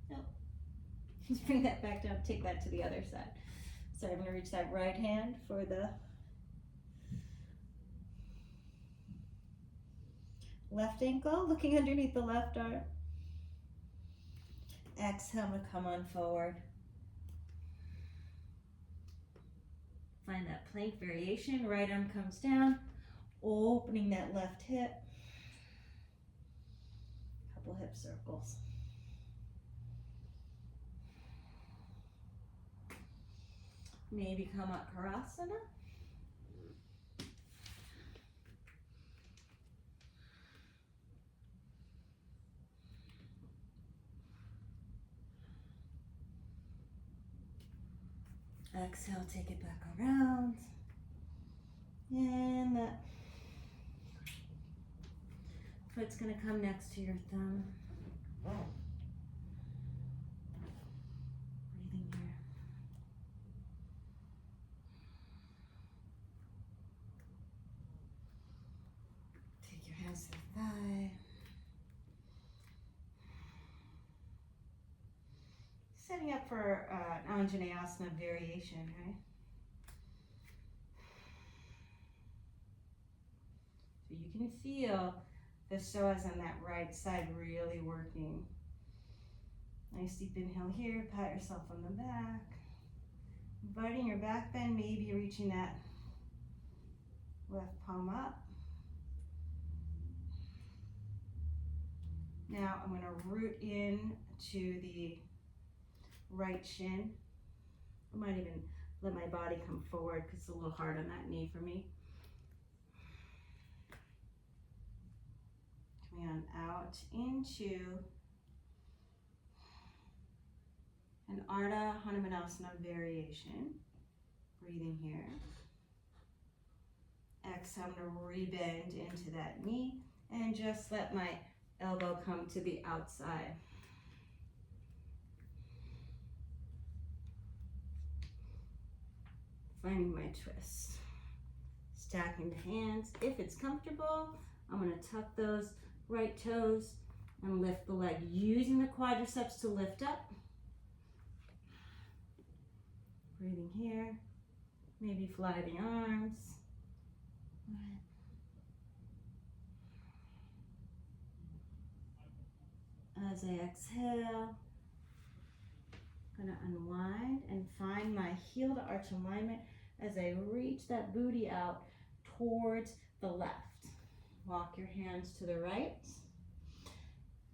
[SPEAKER 1] No. Just bring that back down. Take that to the other side. So I'm going to reach that right hand for the left ankle, looking underneath the left arm. Exhale, I'm going to come on forward. Find that plank variation. Right arm comes down, opening that left hip. Couple hip circles. Maybe come up Chakorasana. Exhale, take it back around. And that foot's going to come next to your thumb. Breathing here. Take your hands to the thigh. Setting up for an koundinyasana variation, right? So you can feel the psoas on that right side really working. Nice deep inhale here, pat yourself on the back. Inviting your back bend, maybe reaching that left palm up. Now I'm going to root in to the right shin. I might even let my body come forward because it's a little hard on that knee for me. Coming on out into an urdhva hanumanasana variation. Breathing here. Exhale, I'm going to rebend into that knee and just let my elbow come to the outside. Finding my twist. Stacking the hands. If it's comfortable, I'm going to tuck those right toes and lift the leg, using the quadriceps to lift up. Breathing here. Maybe fly the arms. As I exhale, I'm going to unwind and find my heel to arch alignment as I reach that booty out towards the left. Walk your hands to the right.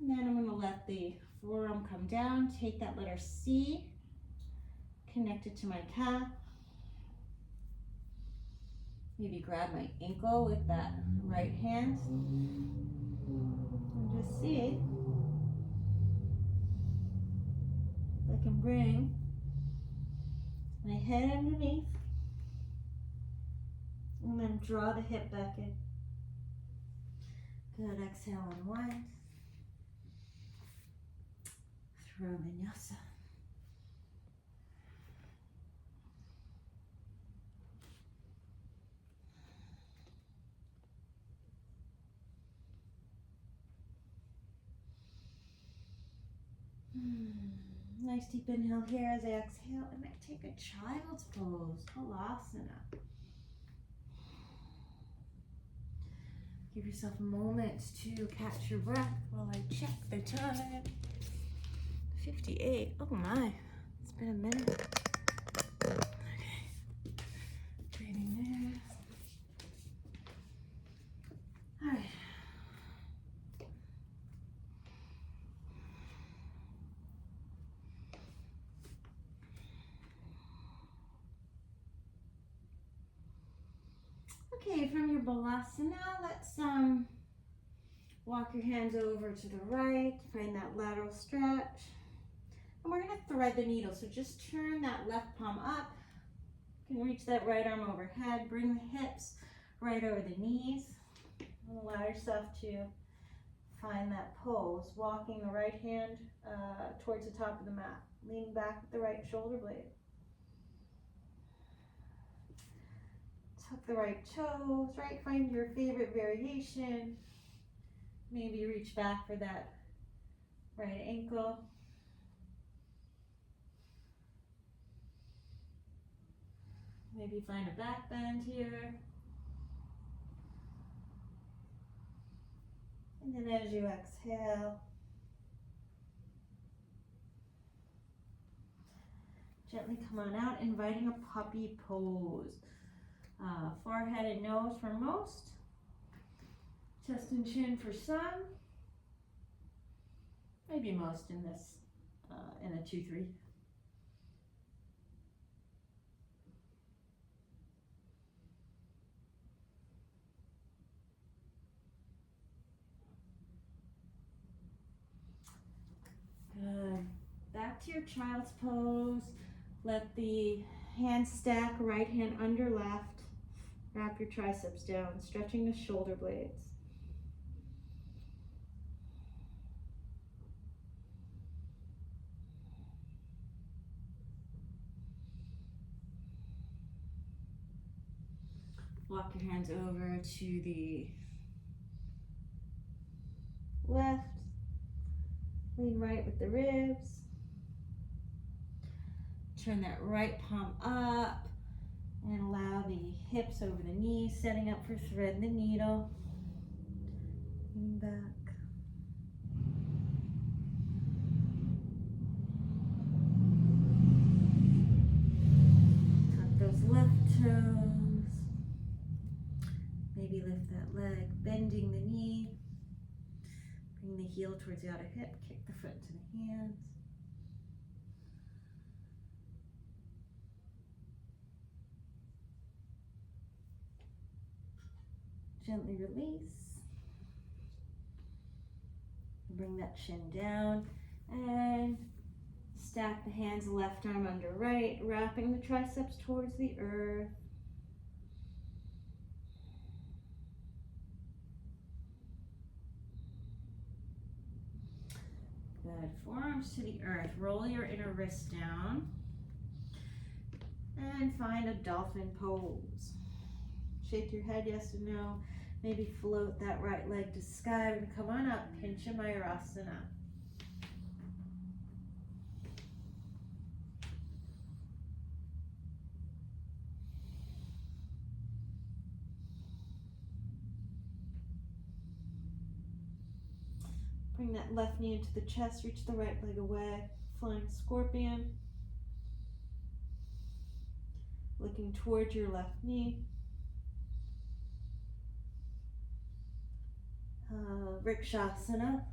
[SPEAKER 1] And then I'm going to let the forearm come down. Take that letter C, connect it to my calf. Maybe grab my ankle with that right hand. And just see if I can bring my head underneath. And then draw the hip back in. Good, exhale, unwind. Vinyasa. Nice deep inhale here as I exhale, and I take a child's pose, Chakorasana. Give yourself a moment to catch your breath while I check the time. 58. Oh my, it's been a minute. Okay. Breathing there. All right. Okay, from your balasana, let's walk your hands over to the right, find that lateral stretch. And we're gonna thread the needle, so just turn that left palm up. You can reach that right arm overhead, bring the hips right over the knees. And allow yourself to find that pose, walking the right hand towards the top of the mat, leaning back with the right shoulder blade. Tuck the right toes, right? Find your favorite variation. Maybe reach back for that right ankle. Maybe find a back bend here. And then as you exhale, gently come on out, inviting a puppy pose. Forehead and nose for most, chest and chin for some, maybe most in this, in a 2-3. Good. Back to your child's pose. Let the Hand stack, right hand under left. Wrap your triceps down, stretching the shoulder blades. Walk your hands over to the left. Lean right with the ribs. Turn that right palm up and allow the hips over the knees, setting up for thread the needle. Lean back. Tuck those left toes. Maybe lift that leg, bending the knee. Bring the heel towards the outer hip, kick the foot to the hands. Gently release. Bring that chin down and stack the hands, left arm under right, wrapping the triceps towards the earth. Good. Forearms to the earth. Roll your inner wrist down and find a dolphin pose. Shake your head yes or no. Maybe float that right leg to sky. We're gonna come on up, pinch a marichysana. Bring that left knee into the chest, reach the right leg away, flying scorpion. Looking towards your left knee. Marichysana,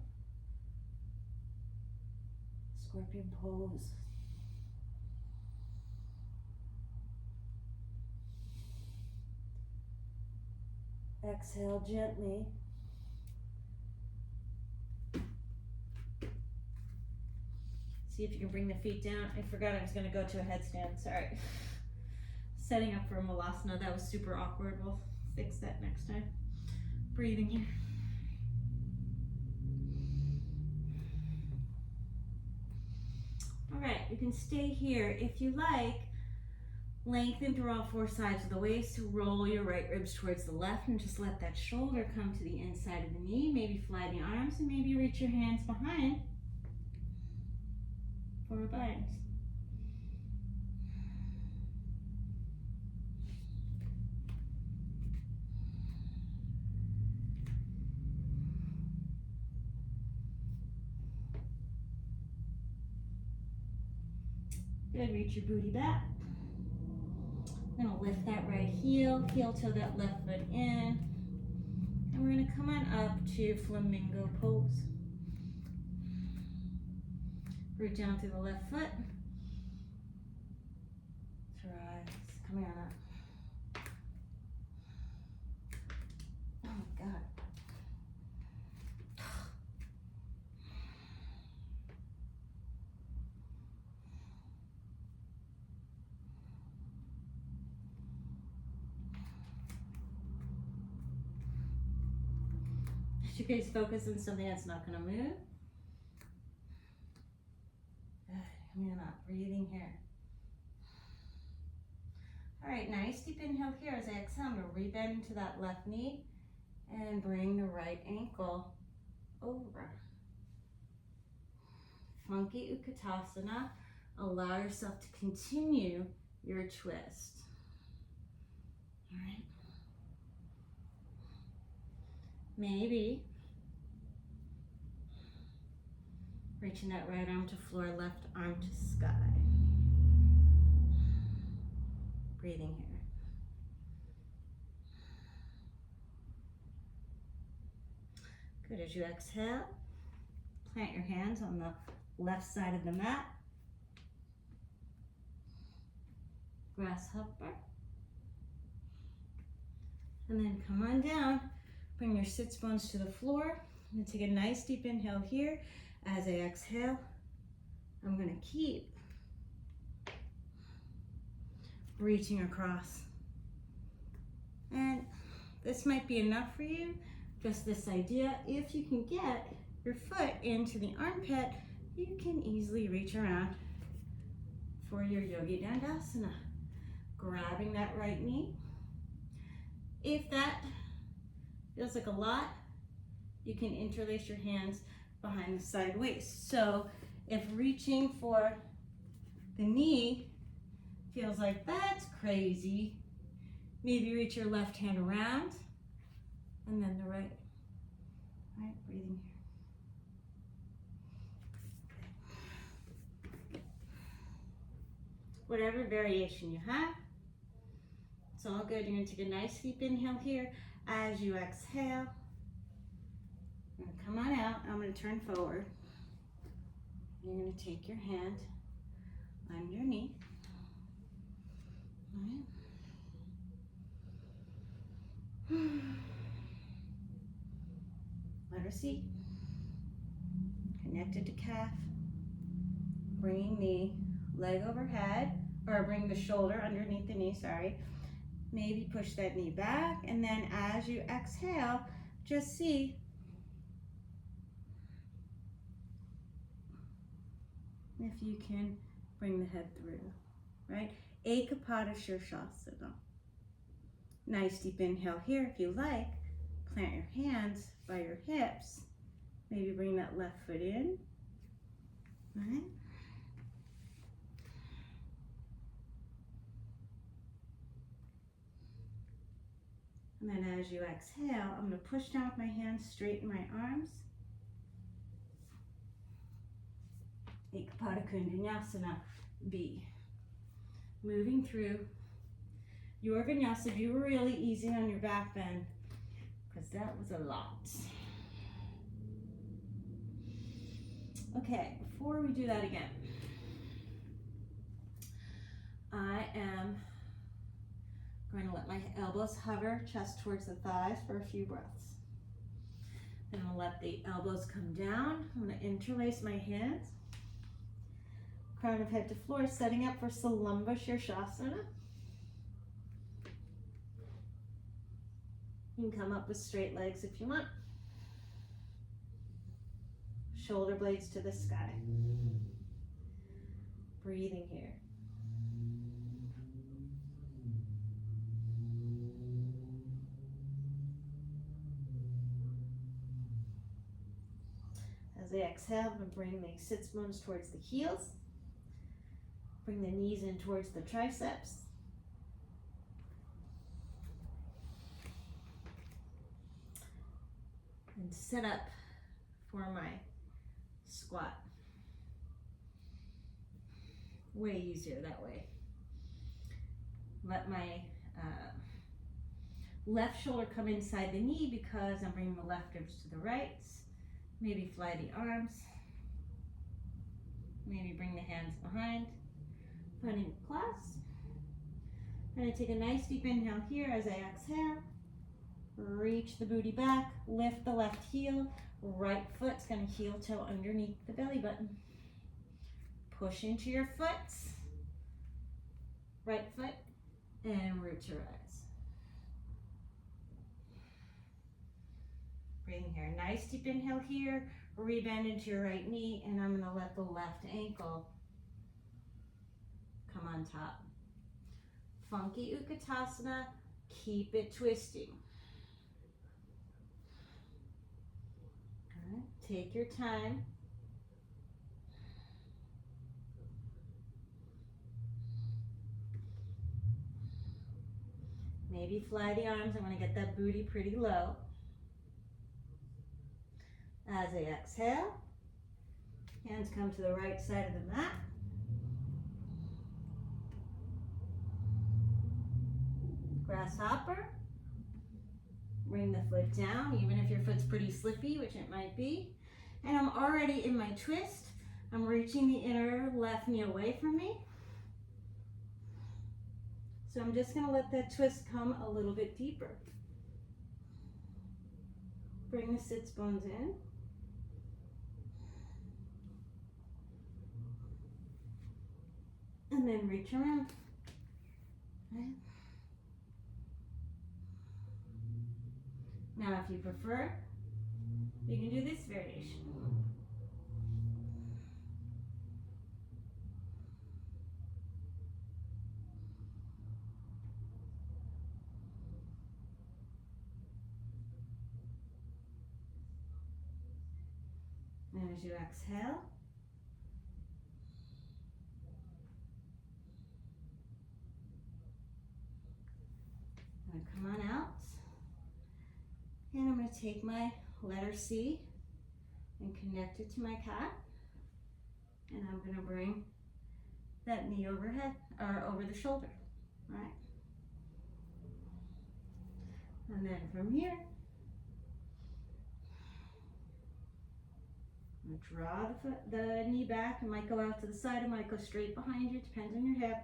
[SPEAKER 1] scorpion pose. Exhale gently. See if you can bring the feet down. I forgot I was going to go to a headstand, sorry. Setting up for a malasana, that was super awkward. We'll fix that next time. Breathing here. All right, you can stay here. If you like, lengthen through all four sides of the waist. Roll your right ribs towards the left and just let that shoulder come to the inside of the knee. Maybe fly the arms and maybe reach your hands behind for a bind. Good, reach your booty back. We're gonna lift that right heel, heel toe that left foot in. And we're gonna come on up to flamingo pose. Root down through the left foot. Rise, coming on up. Oh my God. You guys focus on something that's not going to move. Good. Coming up, breathing here. All right, nice deep inhale here. As I exhale, I'm going to rebend into that left knee and bring the right ankle over. Funky Utkatasana. Allow yourself to continue your twist. All right. Maybe reaching that right arm to floor, left arm to sky. Breathing here. Good, as you exhale, plant your hands on the left side of the mat. Grasshopper. And then come on down. Bring your sits bones to the floor. I'm going to take a nice deep inhale here. As I exhale, I'm going to keep reaching across. And this might be enough for you, just this idea. If you can get your foot into the armpit, you can easily reach around for your Yogi Dandasana. Grabbing that right knee. If that feels like a lot, you can interlace your hands behind the side waist. So if reaching for the knee feels like that's crazy, maybe reach your left hand around and then the right. All right, breathing here. Whatever variation you have, it's all good. You're going to take a nice deep inhale here. As you exhale, you're going to come on out. I'm going to turn forward. You're going to take your hand underneath. All right. Let her seat. Connected to calf. Bringing the leg overhead, or bring the shoulder underneath the knee, sorry. Maybe push that knee back, and then as you exhale, just see if you can bring the head through, right? Eka Pada Sirsasana. Nice deep inhale here. If you like, plant your hands by your hips. Maybe bring that left foot in, right? And then as you exhale, I'm going to push down with my hands, straighten my arms. Eka Pada Koundinyasana B. Moving through your vinyasa. If you were really easy on your back bend, because that was a lot. Okay, before we do that again, I am going to let my elbows hover, chest towards the thighs for a few breaths. Then I'll let the elbows come down. I'm going to interlace my hands. Crown of head to floor, setting up for Revolved Sirsasana. You can come up with straight legs if you want. Shoulder blades to the sky. Breathing here. As I exhale, I'm going to bring the sits bones towards the heels. Bring the knees in towards the triceps. And set up for my squat. Way easier that way. Let my left shoulder come inside the knee because I'm bringing the left ribs to the right. Maybe fly the arms. Maybe bring the hands behind. Finding the clasp. I'm going to take a nice deep inhale here as I exhale. Reach the booty back. Lift the left heel. Right foot's going to heel toe underneath the belly button. Push into your foot. Right foot. And root to rise. Breathing here. Nice deep inhale here. Rebend into your right knee. And I'm going to let the left ankle come on top. Funky Utkatasana. Keep it twisting. All right. Take your time. Maybe fly the arms. I want to get that booty pretty low. As I exhale, hands come to the right side of the mat. Grasshopper. Bring the foot down, even if your foot's pretty slippy, which it might be. And I'm already in my twist. I'm reaching the inner left knee away from me. So I'm just going to let that twist come a little bit deeper. Bring the sits bones in. And then reach around. Right. Now, if you prefer, you can do this variation. And as you exhale, I'm going to come on out, and I'm going to take my letter C and connect it to my cat, and I'm going to bring that knee overhead, or over the shoulder, right? And then from here, I'm going to draw the knee back. It might go out to the side, it might go straight behind you, depends on your hip.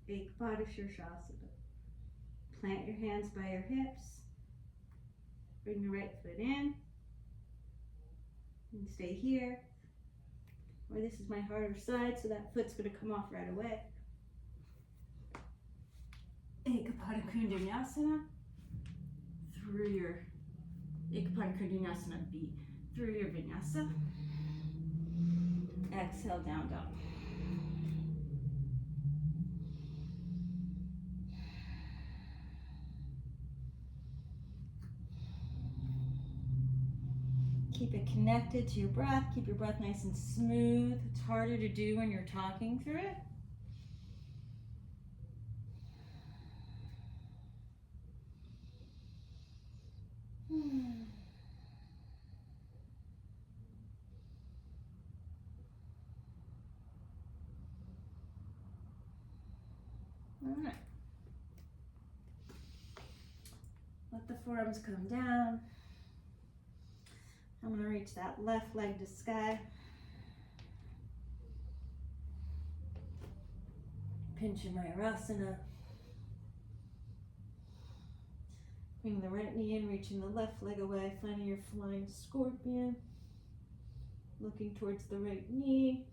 [SPEAKER 1] Eka Pada Sirsasana. Plant your hands by your hips. Bring the right foot in. And stay here. Or this is my harder side, so that foot's going to come off right away. Eka Pada koundinyasana. Through your Eka Pada koundinyasana B. Through your vinyasa. Exhale, down dog. Keep it connected to your breath. Keep your breath nice and smooth. It's harder to do when you're talking through it. All right. Let the forearms come down. I'm going to reach that left leg to sky. Pinch your marichysana. Bring the right knee in, reaching the left leg away, finding your flying scorpion. Looking towards the right knee.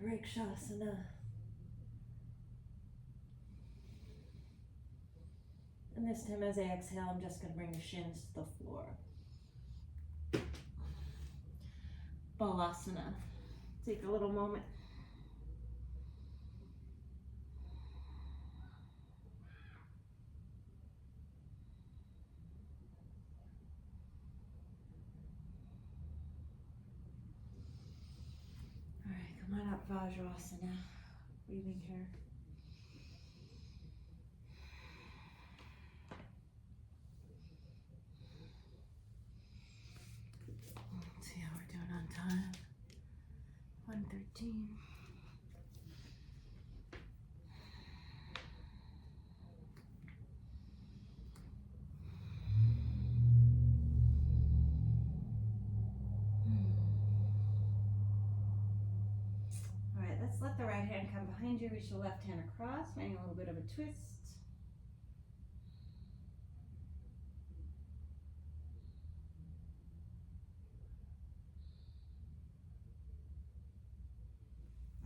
[SPEAKER 1] Marichysana. And this time as I exhale, I'm just going to bring the shins to the floor. Balasana. Take a little moment. All right, come on up, Vajrasana. Breathing here. Let's see how we're doing on time. 1:13. All right, let's let the right hand come behind you. Reach the left hand across, making a little bit of a twist.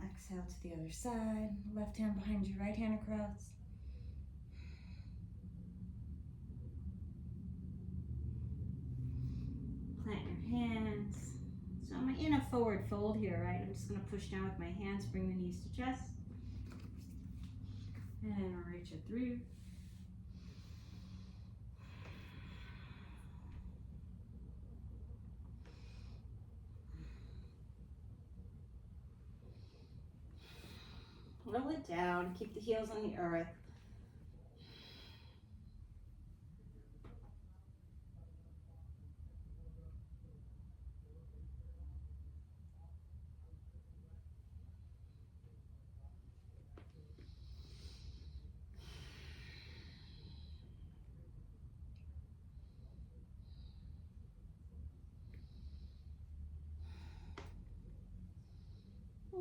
[SPEAKER 1] Exhale to the other side. Left hand behind you, right hand across. Plant your hands. So I'm in a forward fold here, right? I'm just going to push down with my hands, bring the knees to chest. And reach it through. Roll it down, keep the heels on the earth.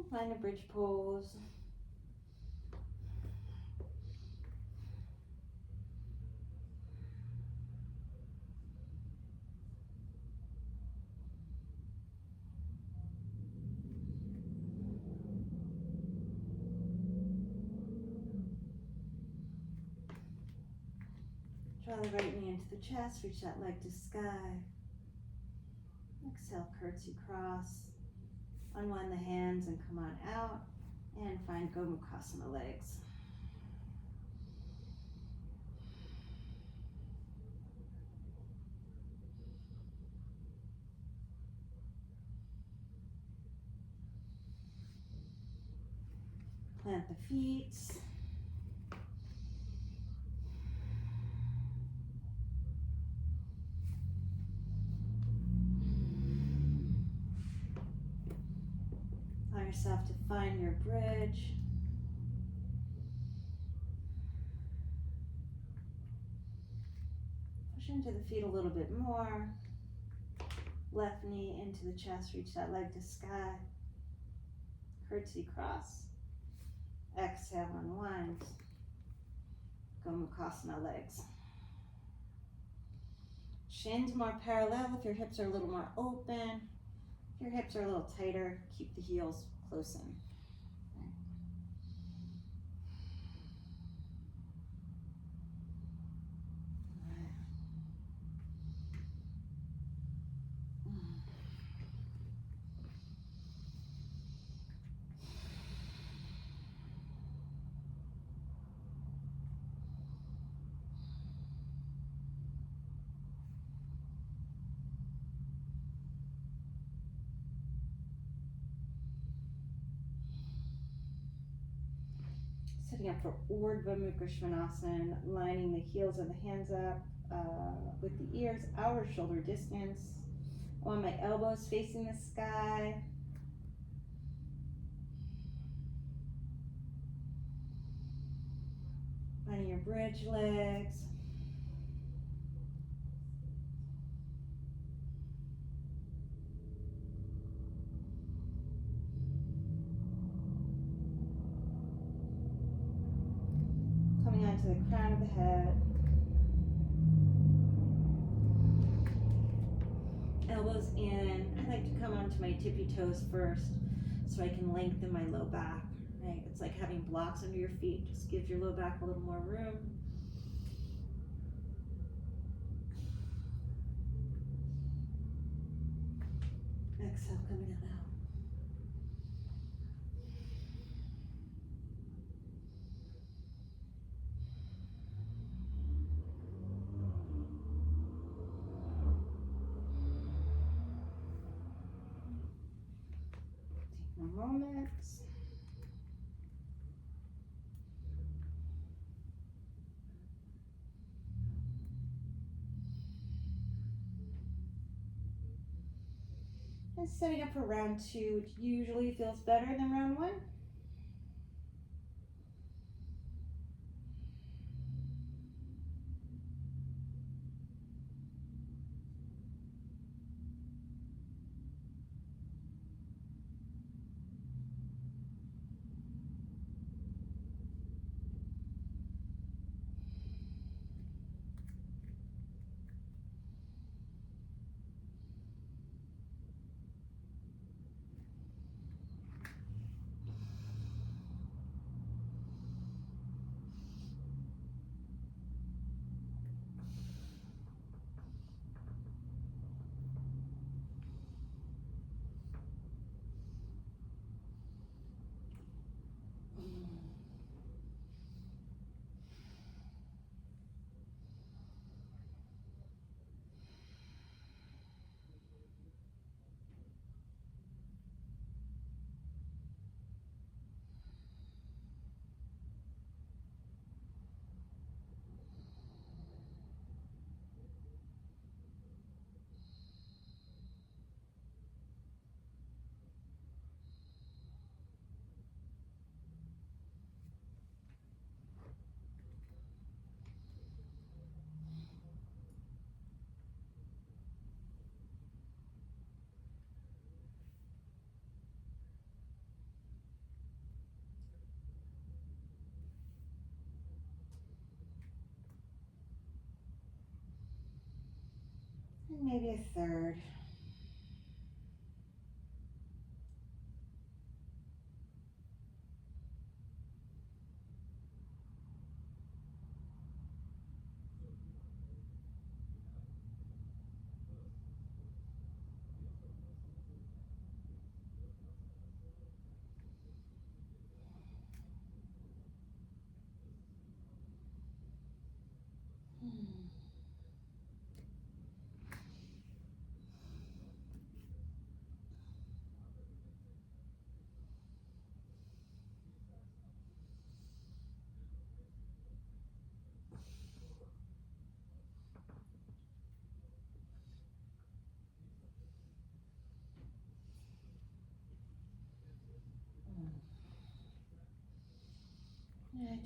[SPEAKER 1] Find a bridge pose. Draw the right knee into the chest, reach that leg to sky. Exhale, curtsy cross. Unwind the hands and come on out. And find Gomukhasana legs. Plant the feet. Allow yourself to find your bridge. Push into the feet a little bit more. Left knee into the chest, reach that leg to sky. Curtsy cross. Exhale, unwind. Gomukhasana legs. Shins more parallel if your hips are a little more open. If your hips are a little tighter, keep the heels close in. Setting up for urdhva mukha svanasana, lining the heels of the hands up with the ears, our shoulder distance. I want my elbows facing the sky. Finding your bridge legs. Coming onto the crown of the head. Elbows in. I like to come onto my tippy toes first so I can lengthen my low back, right? It's like having blocks under your feet. Just gives your low back a little more room. Exhale, coming out. Take a moment. And setting up for round two, which usually feels better than round one. And maybe a third.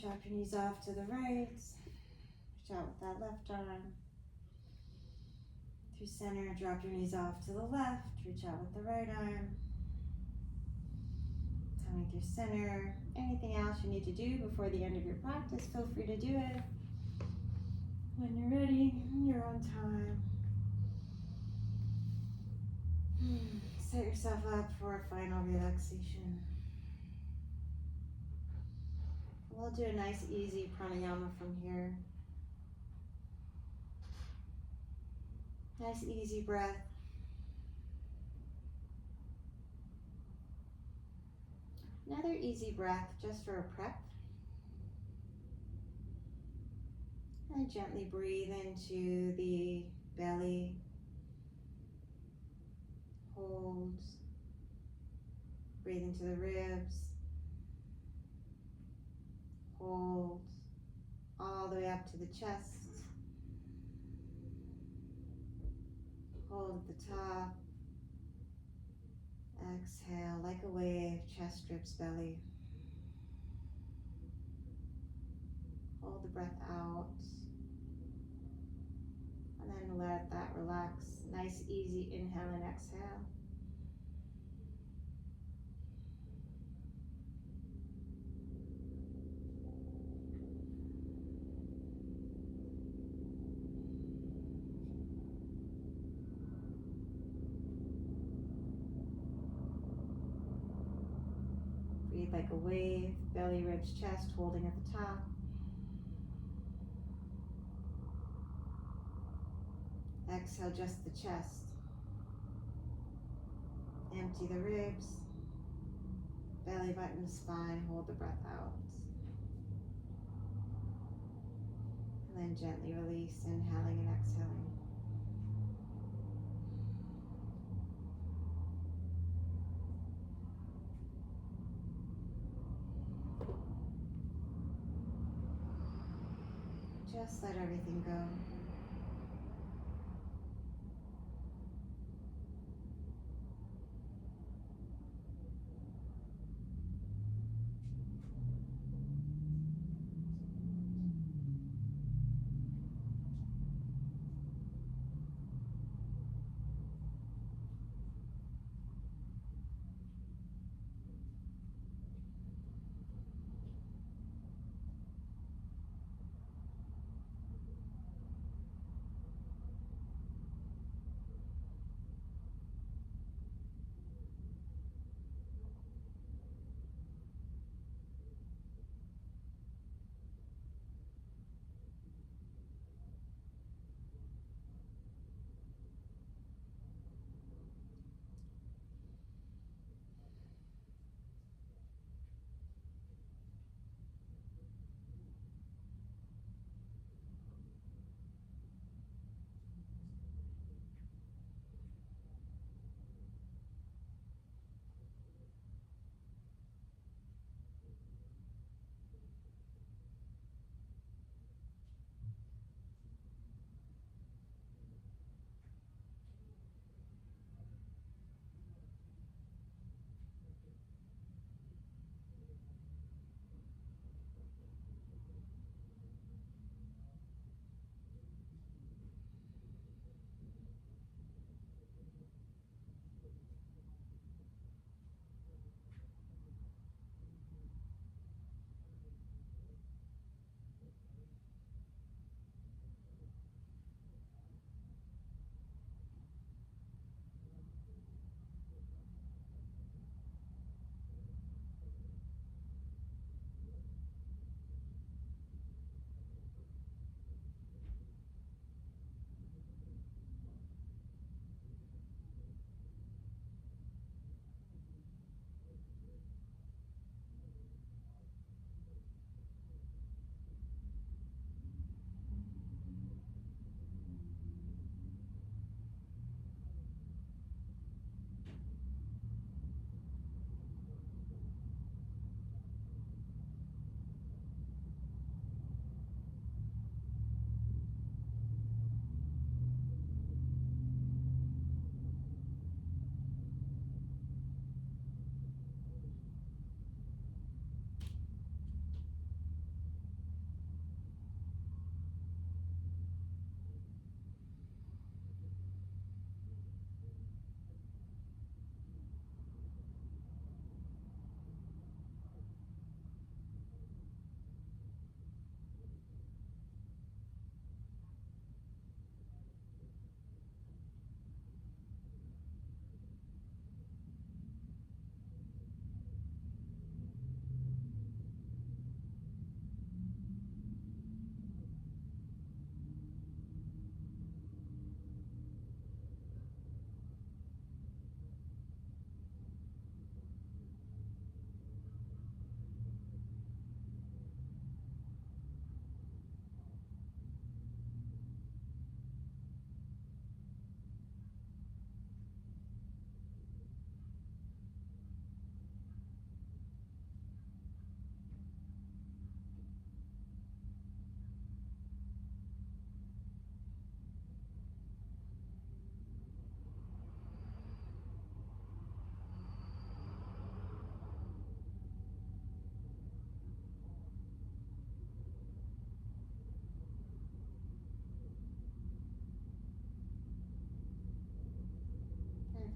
[SPEAKER 1] Drop your knees off to the right. Reach out with that left arm. Through center, drop your knees off to the left. Reach out with the right arm. Coming through center. Anything else you need to do before the end of your practice, feel free to do it. When you're ready, you're on time. Set yourself up for a final relaxation. We'll do a nice easy pranayama from here. Nice easy breath. Another easy breath just for a prep. And gently breathe into the belly. Hold. Breathe into the ribs. Hold. All the way up to the chest. Hold at the top. Exhale like a wave, chest drips belly. Hold the breath out. And then let that relax. Nice, easy inhale and exhale. Breathe like a wave, belly, ribs, chest, holding at the top. Exhale just the chest. Empty the ribs, belly button, spine, hold the breath out. And then gently release, inhaling and exhaling. Just let everything go.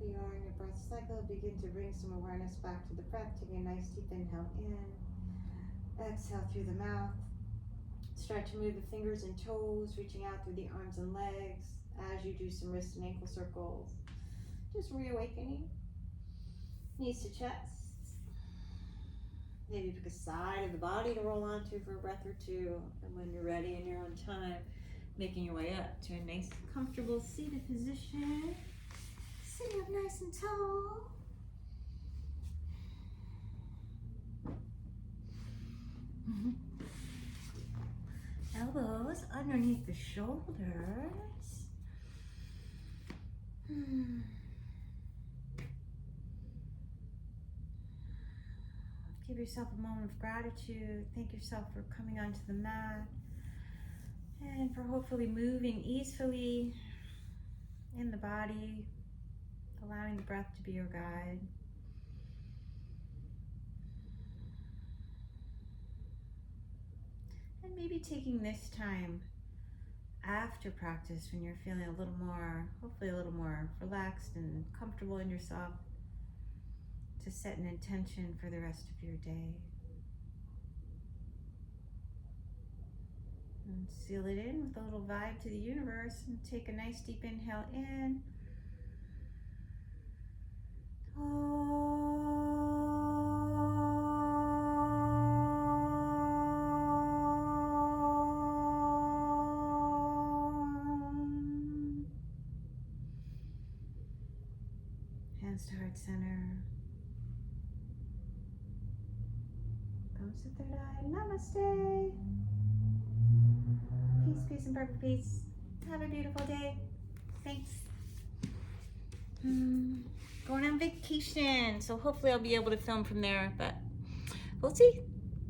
[SPEAKER 1] you are in your breath cycle, begin to bring some awareness back to the breath. Take a nice deep inhale in. Exhale through the mouth. Start to move the fingers and toes, reaching out through the arms and legs as you do some wrist and ankle circles. Just reawakening. Knees to chest. Maybe pick a side of the body to roll onto for a breath or two. And when you're ready and you're on time, making your way up to a nice, comfortable seated position. Sitting up nice and tall. Elbows underneath the shoulders. Give yourself a moment of gratitude. Thank yourself for coming onto the mat and for hopefully moving easily in the body, allowing the breath to be your guide. And maybe taking this time after practice when you're feeling a little more, hopefully a little more relaxed and comfortable in yourself, to set an intention for the rest of your day. And seal it in with a little vibe to the universe, and take a nice deep inhale in. Hands to heart center. Thumbs to third eye. Namaste. Peace, peace, and perfect peace. Have a beautiful day. Thanks. Going on vacation, so hopefully I'll be able to film from there, but we'll see.